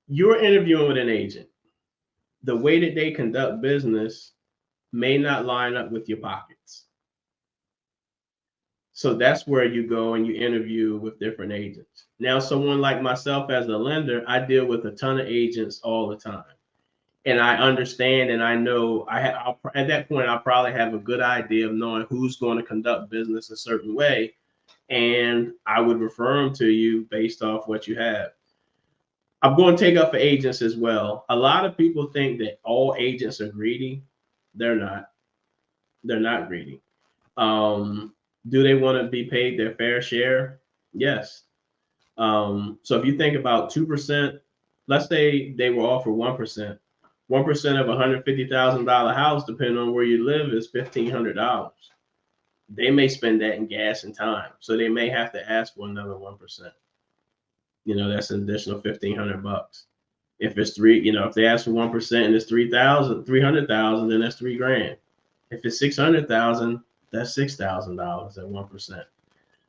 You're interviewing with an agent. The way that they conduct business may not line up with your pockets. So that's where you go and you interview with different agents. Now, someone like myself as a lender, I deal with a ton of agents all the time. And I understand and I know at that point, I'll probably have a good idea of knowing who's going to conduct business a certain way. And I would refer them to you based off what you have. I'm going to take up for agents as well. A lot of people think that all agents are greedy. They're not. They're not greedy. Do they want to be paid their fair share? Yes. So if you think about 2%, let's say they were offered 1%. 1% of $150,000 house, depending on where you live, is $1,500. They may spend that in gas and time, so they may have to ask for another 1%. That's an additional $1,500. If it's if they ask for 1% and it's 300,000, then that's $3,000. If it's 600,000, that's $6,000 at 1%.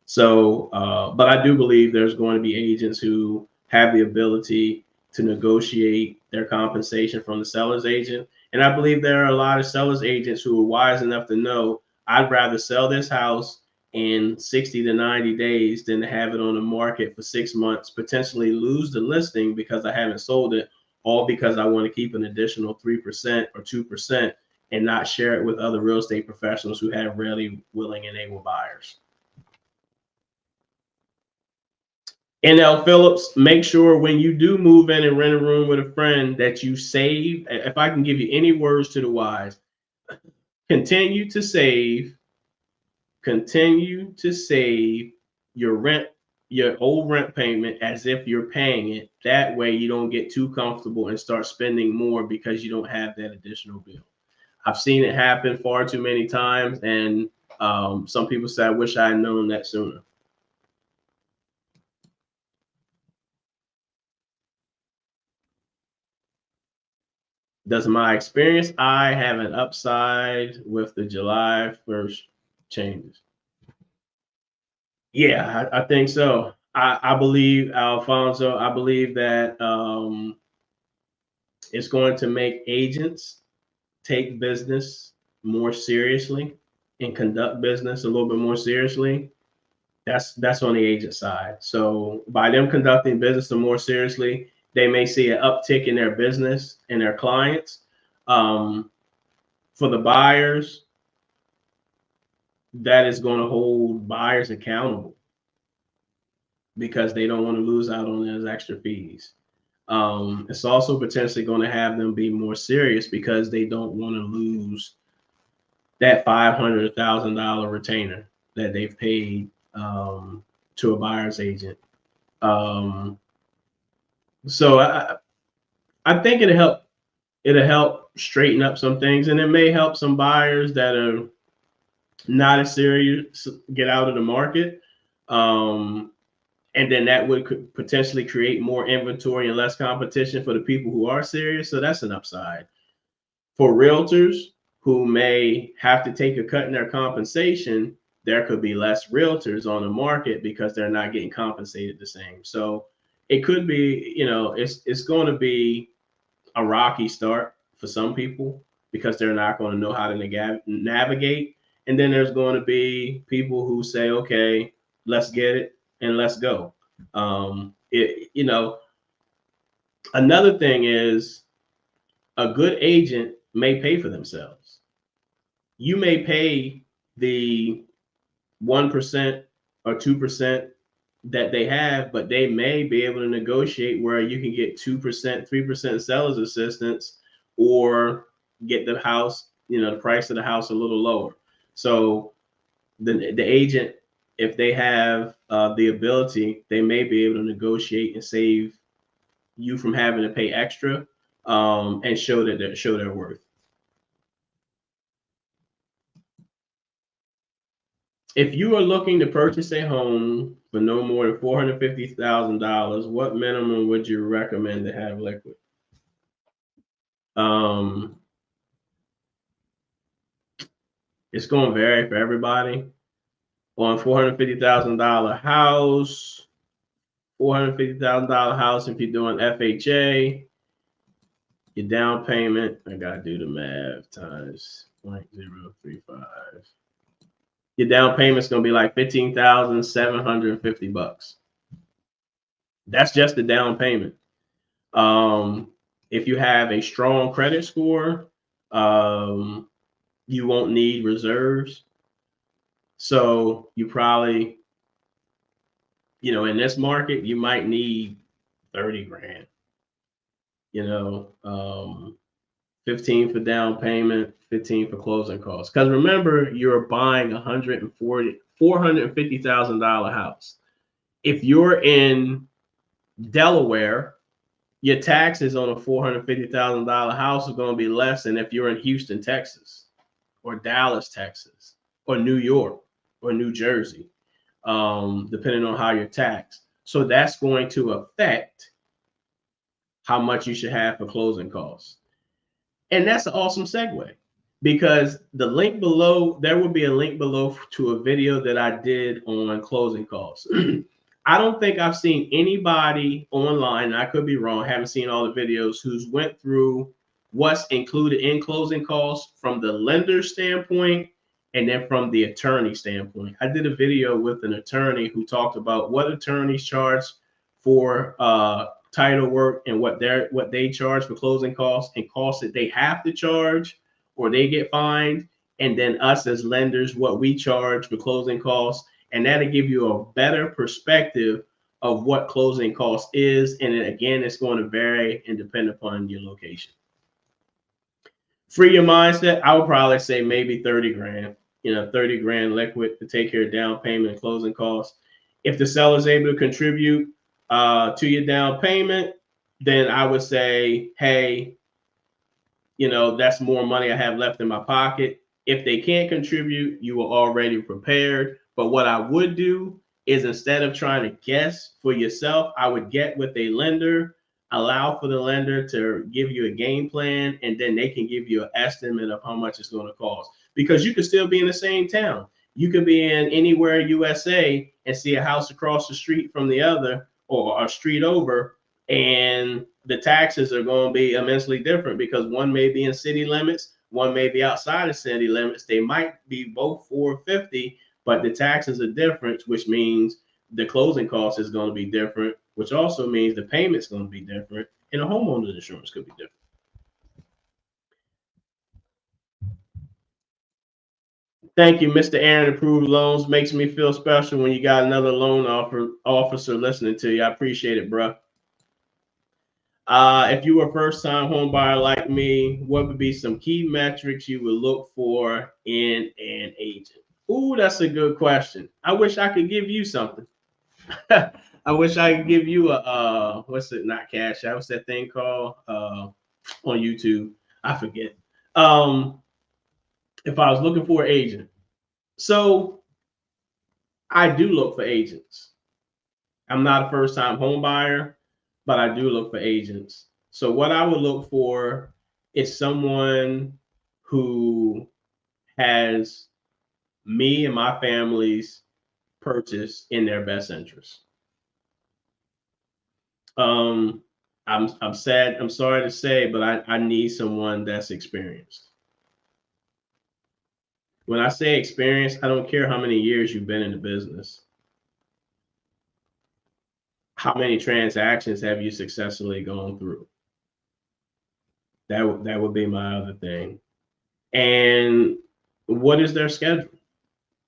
So, but I do believe there's going to be agents who have the ability to negotiate their compensation from the seller's agent. And I believe there are a lot of seller's agents who are wise enough to know I'd rather sell this house in 60 to 90 days than to have it on the market for 6 months, potentially lose the listing because I haven't sold it, all because I want to keep an additional 3% or 2% and not share it with other real estate professionals who have ready, willing, and able buyers. NL Phillips, make sure when you do move in and rent a room with a friend that you save. If I can give you any words to the wise, continue to save your old rent payment as if you're paying it. That way you don't get too comfortable and start spending more because you don't have that additional bill. I've seen it happen far too many times, and some people say, I wish I had known that sooner. Does my experience I have an upside with the July 1st changes? Yeah, I think so. I believe, Alfonso, I believe that it's going to make agents take business more seriously and conduct business a little bit more seriously. That's on the agent side. So by them conducting business more seriously, they may see an uptick in their business and their clients. For the buyers, that is going to hold buyers accountable because they don't want to lose out on those extra fees. It's also potentially going to have them be more serious because they don't want to lose that $500,000 retainer that they've paid to a buyer's agent. So I think it'll help. It'll help straighten up some things, and it may help some buyers that are not as serious get out of the market. And then that would potentially create more inventory and less competition for the people who are serious. So that's an upside. For realtors who may have to take a cut in their compensation, there could be less realtors on the market because they're not getting compensated the same. So it could be, it's going to be a rocky start for some people because they're not going to know how to navigate. And then there's going to be people who say, okay, let's get it and let's go. Another thing is a good agent may pay for themselves. You may pay the 1% or 2% that they have, but they may be able to negotiate where you can get 2%, 3% seller's assistance, or get the house, the price of the house a little lower. So the agent, if they have the ability, they may be able to negotiate and save you from having to pay extra, and show their worth. If you are looking to purchase a home for no more than $450,000, what minimum would you recommend to have liquid? It's going to vary for everybody. On $450,000 house, $450,000 house, if you're doing FHA, your down payment, I gotta do the math, times 0.035. Your down payment's gonna be like $15,750. That's just the down payment. If you have a strong credit score, you won't need reserves. So you probably, in this market, you might need 30 grand, 15 for down payment, 15 for closing costs. Because remember, you're buying $450,000 house. If you're in Delaware, your taxes on a $450,000 house is going to be less than if you're in Houston, Texas, or Dallas, Texas, or New York, or New Jersey, depending on how you're taxed. So that's going to affect how much you should have for closing costs. And that's an awesome segue, because the link below, there will be a link below to a video that I did on closing costs. I don't think I've seen anybody online, and I could be wrong, haven't seen all the videos, who's went through what's included in closing costs from the lender standpoint and then from the attorney standpoint. I did a video with an attorney who talked about what attorneys charge for title work and what they charge for closing costs and costs that they have to charge or they get fined, and then us as lenders, what we charge for closing costs. And that'll give you a better perspective of what closing cost is. And then again, it's going to vary and depend upon your location. Free your mindset, I would probably say maybe 30 grand, 30 grand liquid to take care of down payment and closing costs. If the seller is able to contribute to your down payment, then I would say, hey, that's more money I have left in my pocket. If they can't contribute, you are already prepared. But what I would do is, instead of trying to guess for yourself, I would get with a lender, allow for the lender to give you a game plan, and then they can give you an estimate of how much it's going to cost. Because you could still be in the same town. You could be in anywhere USA and see a house across the street from the other, or a street over, and the taxes are going to be immensely different, because one may be in city limits, one may be outside of city limits. They might be both 450, but the taxes are different, which means the closing cost is going to be different, which also means the payment's going to be different, and the homeowner's insurance could be different. Thank you, Mr. Aaron. Approved Loans. Makes me feel special when you got another loan officer listening to you. I appreciate it, bro. If you were a first-time home buyer like me, what would be some key metrics you would look for in an agent? Ooh, that's a good question. I wish I could give you something. I wish I could give you a what's it? Not Cash App. What's that thing called on YouTube? I forget. If I was looking for an agent, so I do look for agents. I'm not a first-time home buyer, but I do look for agents. So what I would look for is someone who has me and my family's purchase in their best interest. I'm sad. I'm sorry to say, but I need someone that's experienced. When I say experienced, I don't care how many years you've been in the business. How many transactions have you successfully gone through? That would be my other thing. And what is their schedule?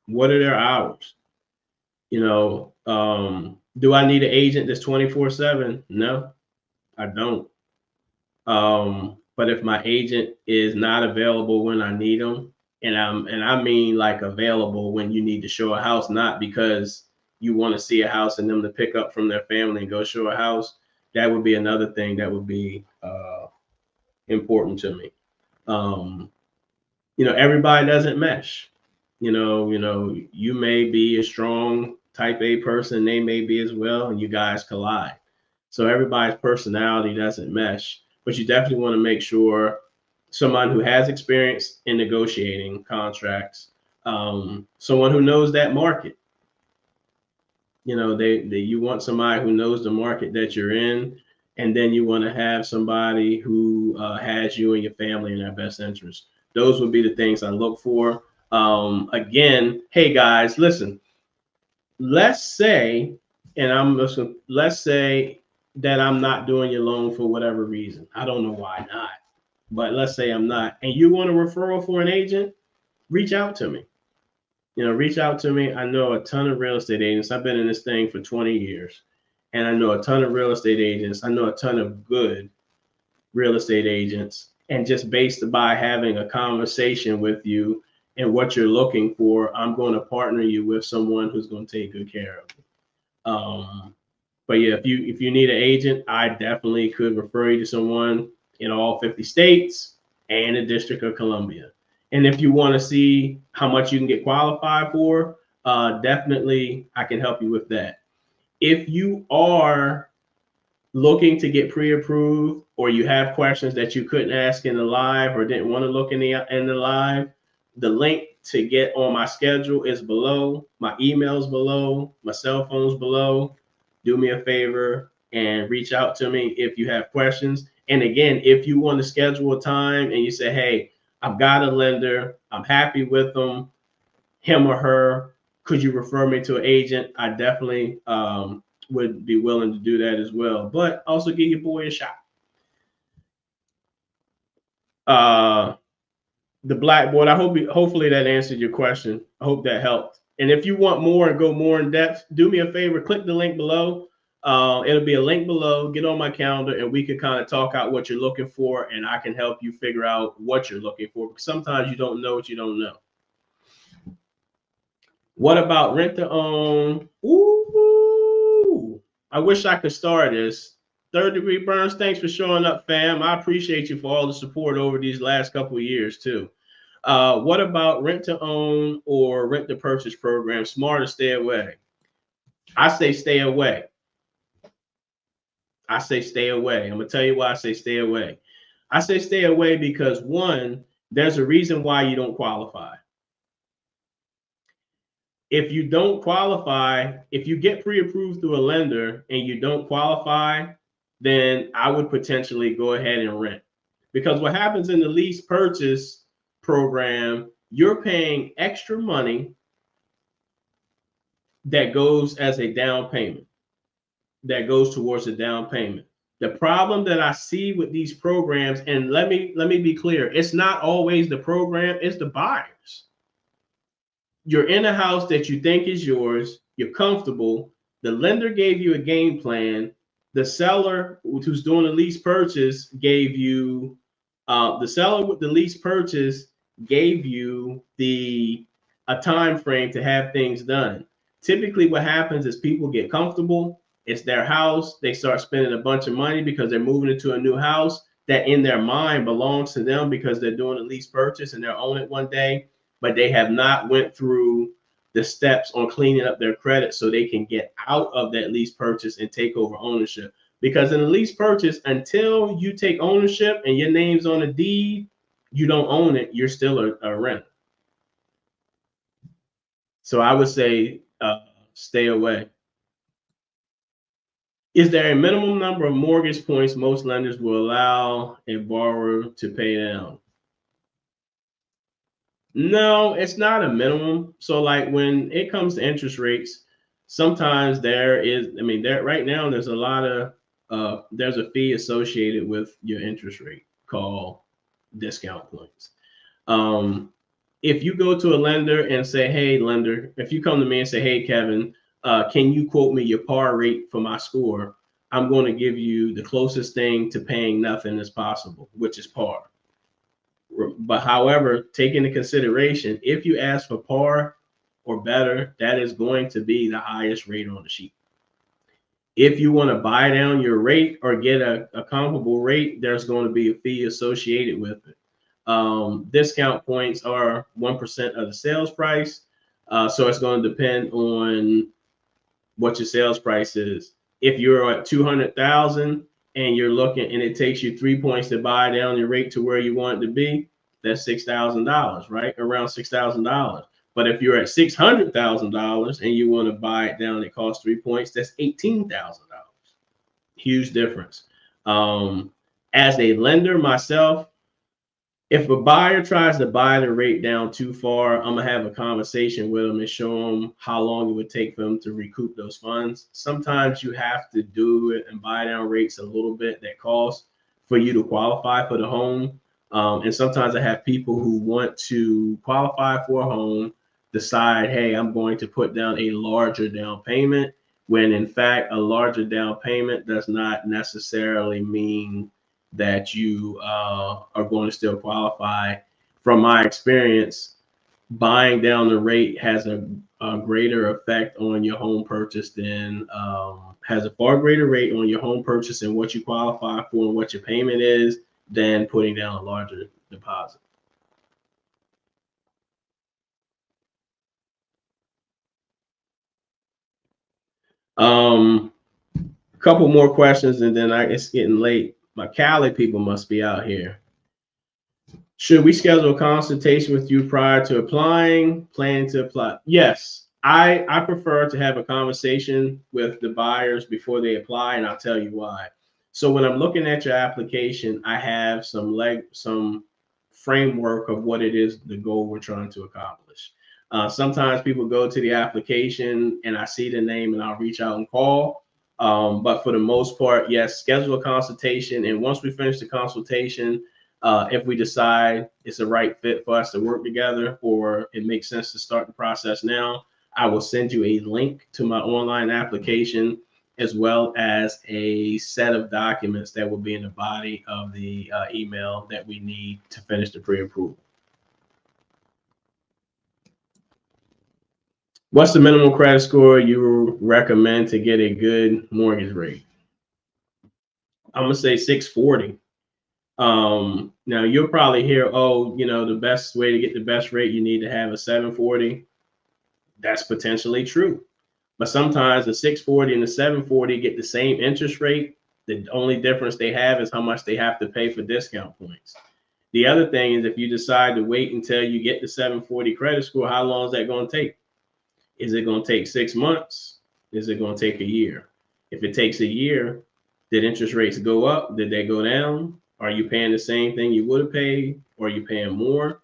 What are their hours? Do I need an agent that's 24/7? No, I don't. But if my agent is not available when I need them, and I mean like available when you need to show a house, not because you want to see a house and them to pick up from their family and go show a house, that would be another thing that would be important to me. Everybody doesn't mesh. You may be a strong type A person, they may be as well, and you guys collide. So everybody's personality doesn't mesh, but you definitely want to make sure someone who has experience in negotiating contracts, someone who knows that market. You want somebody who knows the market that you're in, and then you want to have somebody who has you and your family in their best interest. Those would be the things I look for. Again, hey guys, listen. Let's say, let's say that I'm not doing your loan for whatever reason. I don't know why not, but let's say I'm not, and you want a referral for an agent, reach out to me. Reach out to me. I know a ton of real estate agents. I've been in this thing for 20 years, and I know a ton of real estate agents. I know a ton of good real estate agents. And just based by having a conversation with you and what you're looking for, I'm going to partner you with someone who's going to take good care of you. But yeah, if you need an agent, I definitely could refer you to someone in all 50 states and the District of Columbia. And if you want to see how much you can get qualified for, definitely I can help you with that. If you are looking to get pre-approved, or you have questions that you couldn't ask in the live or didn't want to look in the live, the link to get on my schedule is below. My email's below. My cell phone's below. Do me a favor and reach out to me if you have questions. And again, if you want to schedule a time and you say, hey, I've got a lender, I'm happy with them, him or her, could you refer me to an agent? I definitely would be willing to do that as well. But also give your boy a shot. The Blackboard, hopefully that answered your question. I hope that helped. And if you want more and go more in depth, do me a favor, click the link below. It'll be a link below. Get on my calendar and we can kind of talk out what you're looking for, and I can help you figure out what you're looking for, because sometimes you don't know what you don't know. What about rent to own? Ooh, I wish I could start this. Third Degree Burns, thanks for showing up, fam. I appreciate you for all the support over these last couple of years too. What about rent to own or rent to purchase program? Smart or stay away? I say stay away. I say stay away. I'm gonna tell you why I say stay away. I say stay away because, one, there's a reason why you don't qualify. If you don't qualify, if you get pre-approved through a lender and you don't qualify, then I would potentially go ahead and rent. Because what happens in the lease purchase program, you're paying extra money that goes as a down payment, that goes towards a down payment. The problem that I see with these programs, and let me be clear, it's not always the program, it's the buyers. You're in a house that you think is yours, you're comfortable, the lender gave you a game plan, the seller who's doing the lease purchase gave you the seller with the lease purchase gave you a time frame to have things done. Typically what happens is people get comfortable, it's their house, they start spending a bunch of money because they're moving into a new house that in their mind belongs to them because they're doing a lease purchase and they'll own it one day, but they have not went through the steps on cleaning up their credit so they can get out of that lease purchase and take over ownership. Because in a lease purchase, until you take ownership and your name's on a deed, you don't own it, you're still a renter. So I would say stay away. Is there a minimum number of mortgage points most lenders will allow a borrower to pay down? No, it's not a minimum. So like when it comes to interest rates, sometimes there right now there's a lot of there's a fee associated with your interest rate called discount points. If you go to a lender and say, hey, lender, if you come to me and say, hey, Kevin, can you quote me your par rate for my score? I'm going to give you the closest thing to paying nothing as possible, which is par. But however, take into consideration, if you ask for par or better, that is going to be the highest rate on the sheet. If you want to buy down your rate or get a comparable rate, there's going to be a fee associated with it. Discount points are 1% of the sales price. So it's going to depend on what your sales price is. If you're at 200,000 and you're looking, and it takes you 3 points to buy down your rate to where you want it to be, that's $6,000, right? Around $6,000. But if you're at $600,000 and you want to buy it down, it costs 3 points. That's $18,000. Huge difference. As a lender myself, if a buyer tries to buy the rate down too far, I'm gonna have a conversation with them and show them how long it would take for them to recoup those funds. Sometimes you have to do it and buy down rates a little bit that cost for you to qualify for the home. And sometimes I have people who want to qualify for a home decide, hey, I'm going to put down a larger down payment, when in fact, a larger down payment does not necessarily mean that you are going to still qualify. From my experience, buying down the rate has a greater effect on your home purchase than has a far greater rate on your home purchase and what you qualify for and what your payment is than putting down a larger deposit. A couple more questions and then it's getting late. My Cali people must be out here. Should we schedule a consultation with you prior to applying, planning to apply? Yes, I prefer to have a conversation with the buyers before they apply, and I'll tell you why. So when I'm looking at your application, I have some framework of what it is, the goal we're trying to accomplish. Sometimes people go to the application and I see the name and I'll reach out and call. But for the most part, yes, schedule a consultation. And once we finish the consultation, if we decide it's a right fit for us to work together or it makes sense to start the process now, I will send you a link to my online application as well as a set of documents that will be in the body of the email that we need to finish the pre-approval. What's the minimum credit score you recommend to get a good mortgage rate? I'm gonna say 640. Now you'll probably hear, oh, the best way to get the best rate, you need to have a 740. That's potentially true. But sometimes the 640 and the 740 get the same interest rate. The only difference they have is how much they have to pay for discount points. The other thing is if you decide to wait until you get the 740 credit score, how long is that going to take? Is it going to take 6 months? Is it going to take a year? If it takes a year, did interest rates go up? Did they go down? Are you paying the same thing you would have paid? Or are you paying more?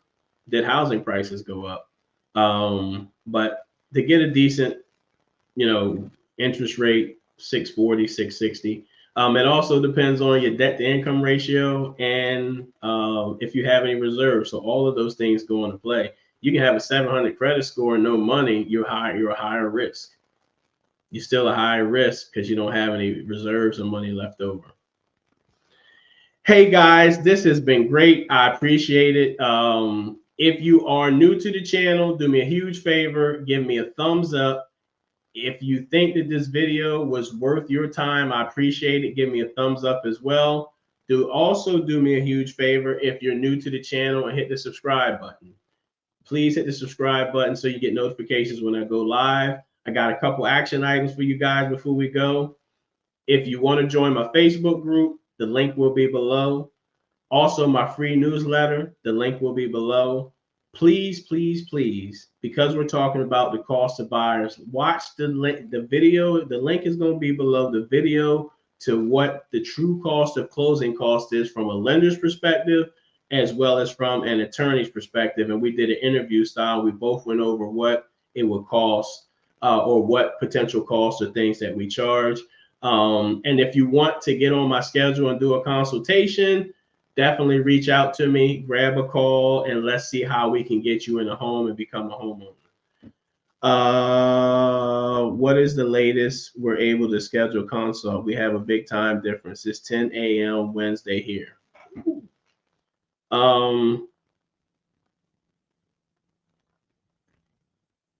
Did housing prices go up? But to get a decent, interest rate, 640, 660. It also depends on your debt to income ratio and if you have any reserves. So all of those things go into play. You can have a 700 credit score and no money, you're a higher risk. You're still a higher risk because you don't have any reserves or money left over. Hey guys, this has been great. I appreciate it. If you are new to the channel, do me a huge favor, give me a thumbs up. If you think that this video was worth your time, I appreciate it. Give me a thumbs up as well. Also do me a huge favor if you're new to the channel and hit the subscribe button. Please hit the subscribe button so you get notifications when I go live. I got a couple action items for you guys before we go. If you want to join my Facebook group, the link will be below. Also, my free newsletter, the link will be below. Please, please, please, because we're talking about the cost of buyers, watch the video. The link is going to be below the video to what the true cost of closing cost is from a lender's perspective, as well as from an attorney's perspective. And we did an interview style. We both went over what it would cost or what potential costs or things that we charge. And if you want to get on my schedule and do a consultation, definitely reach out to me, grab a call, and let's see how we can get you in a home and become a homeowner. What is the latest we're able to schedule a consult? We have a big time difference. It's 10 a.m. Wednesday here.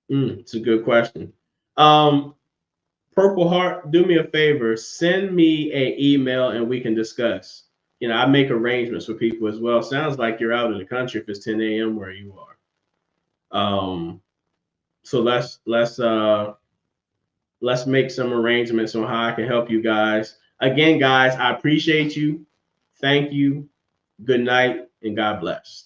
It's a good question. Purple Heart, do me a favor, send me an email and we can discuss. you know, I make arrangements for people as well. Sounds like you're out of the country if it's 10 a.m. where you are. So let's make some arrangements on how I can help you guys. Again, guys, I appreciate you. Thank you. Good night and God bless.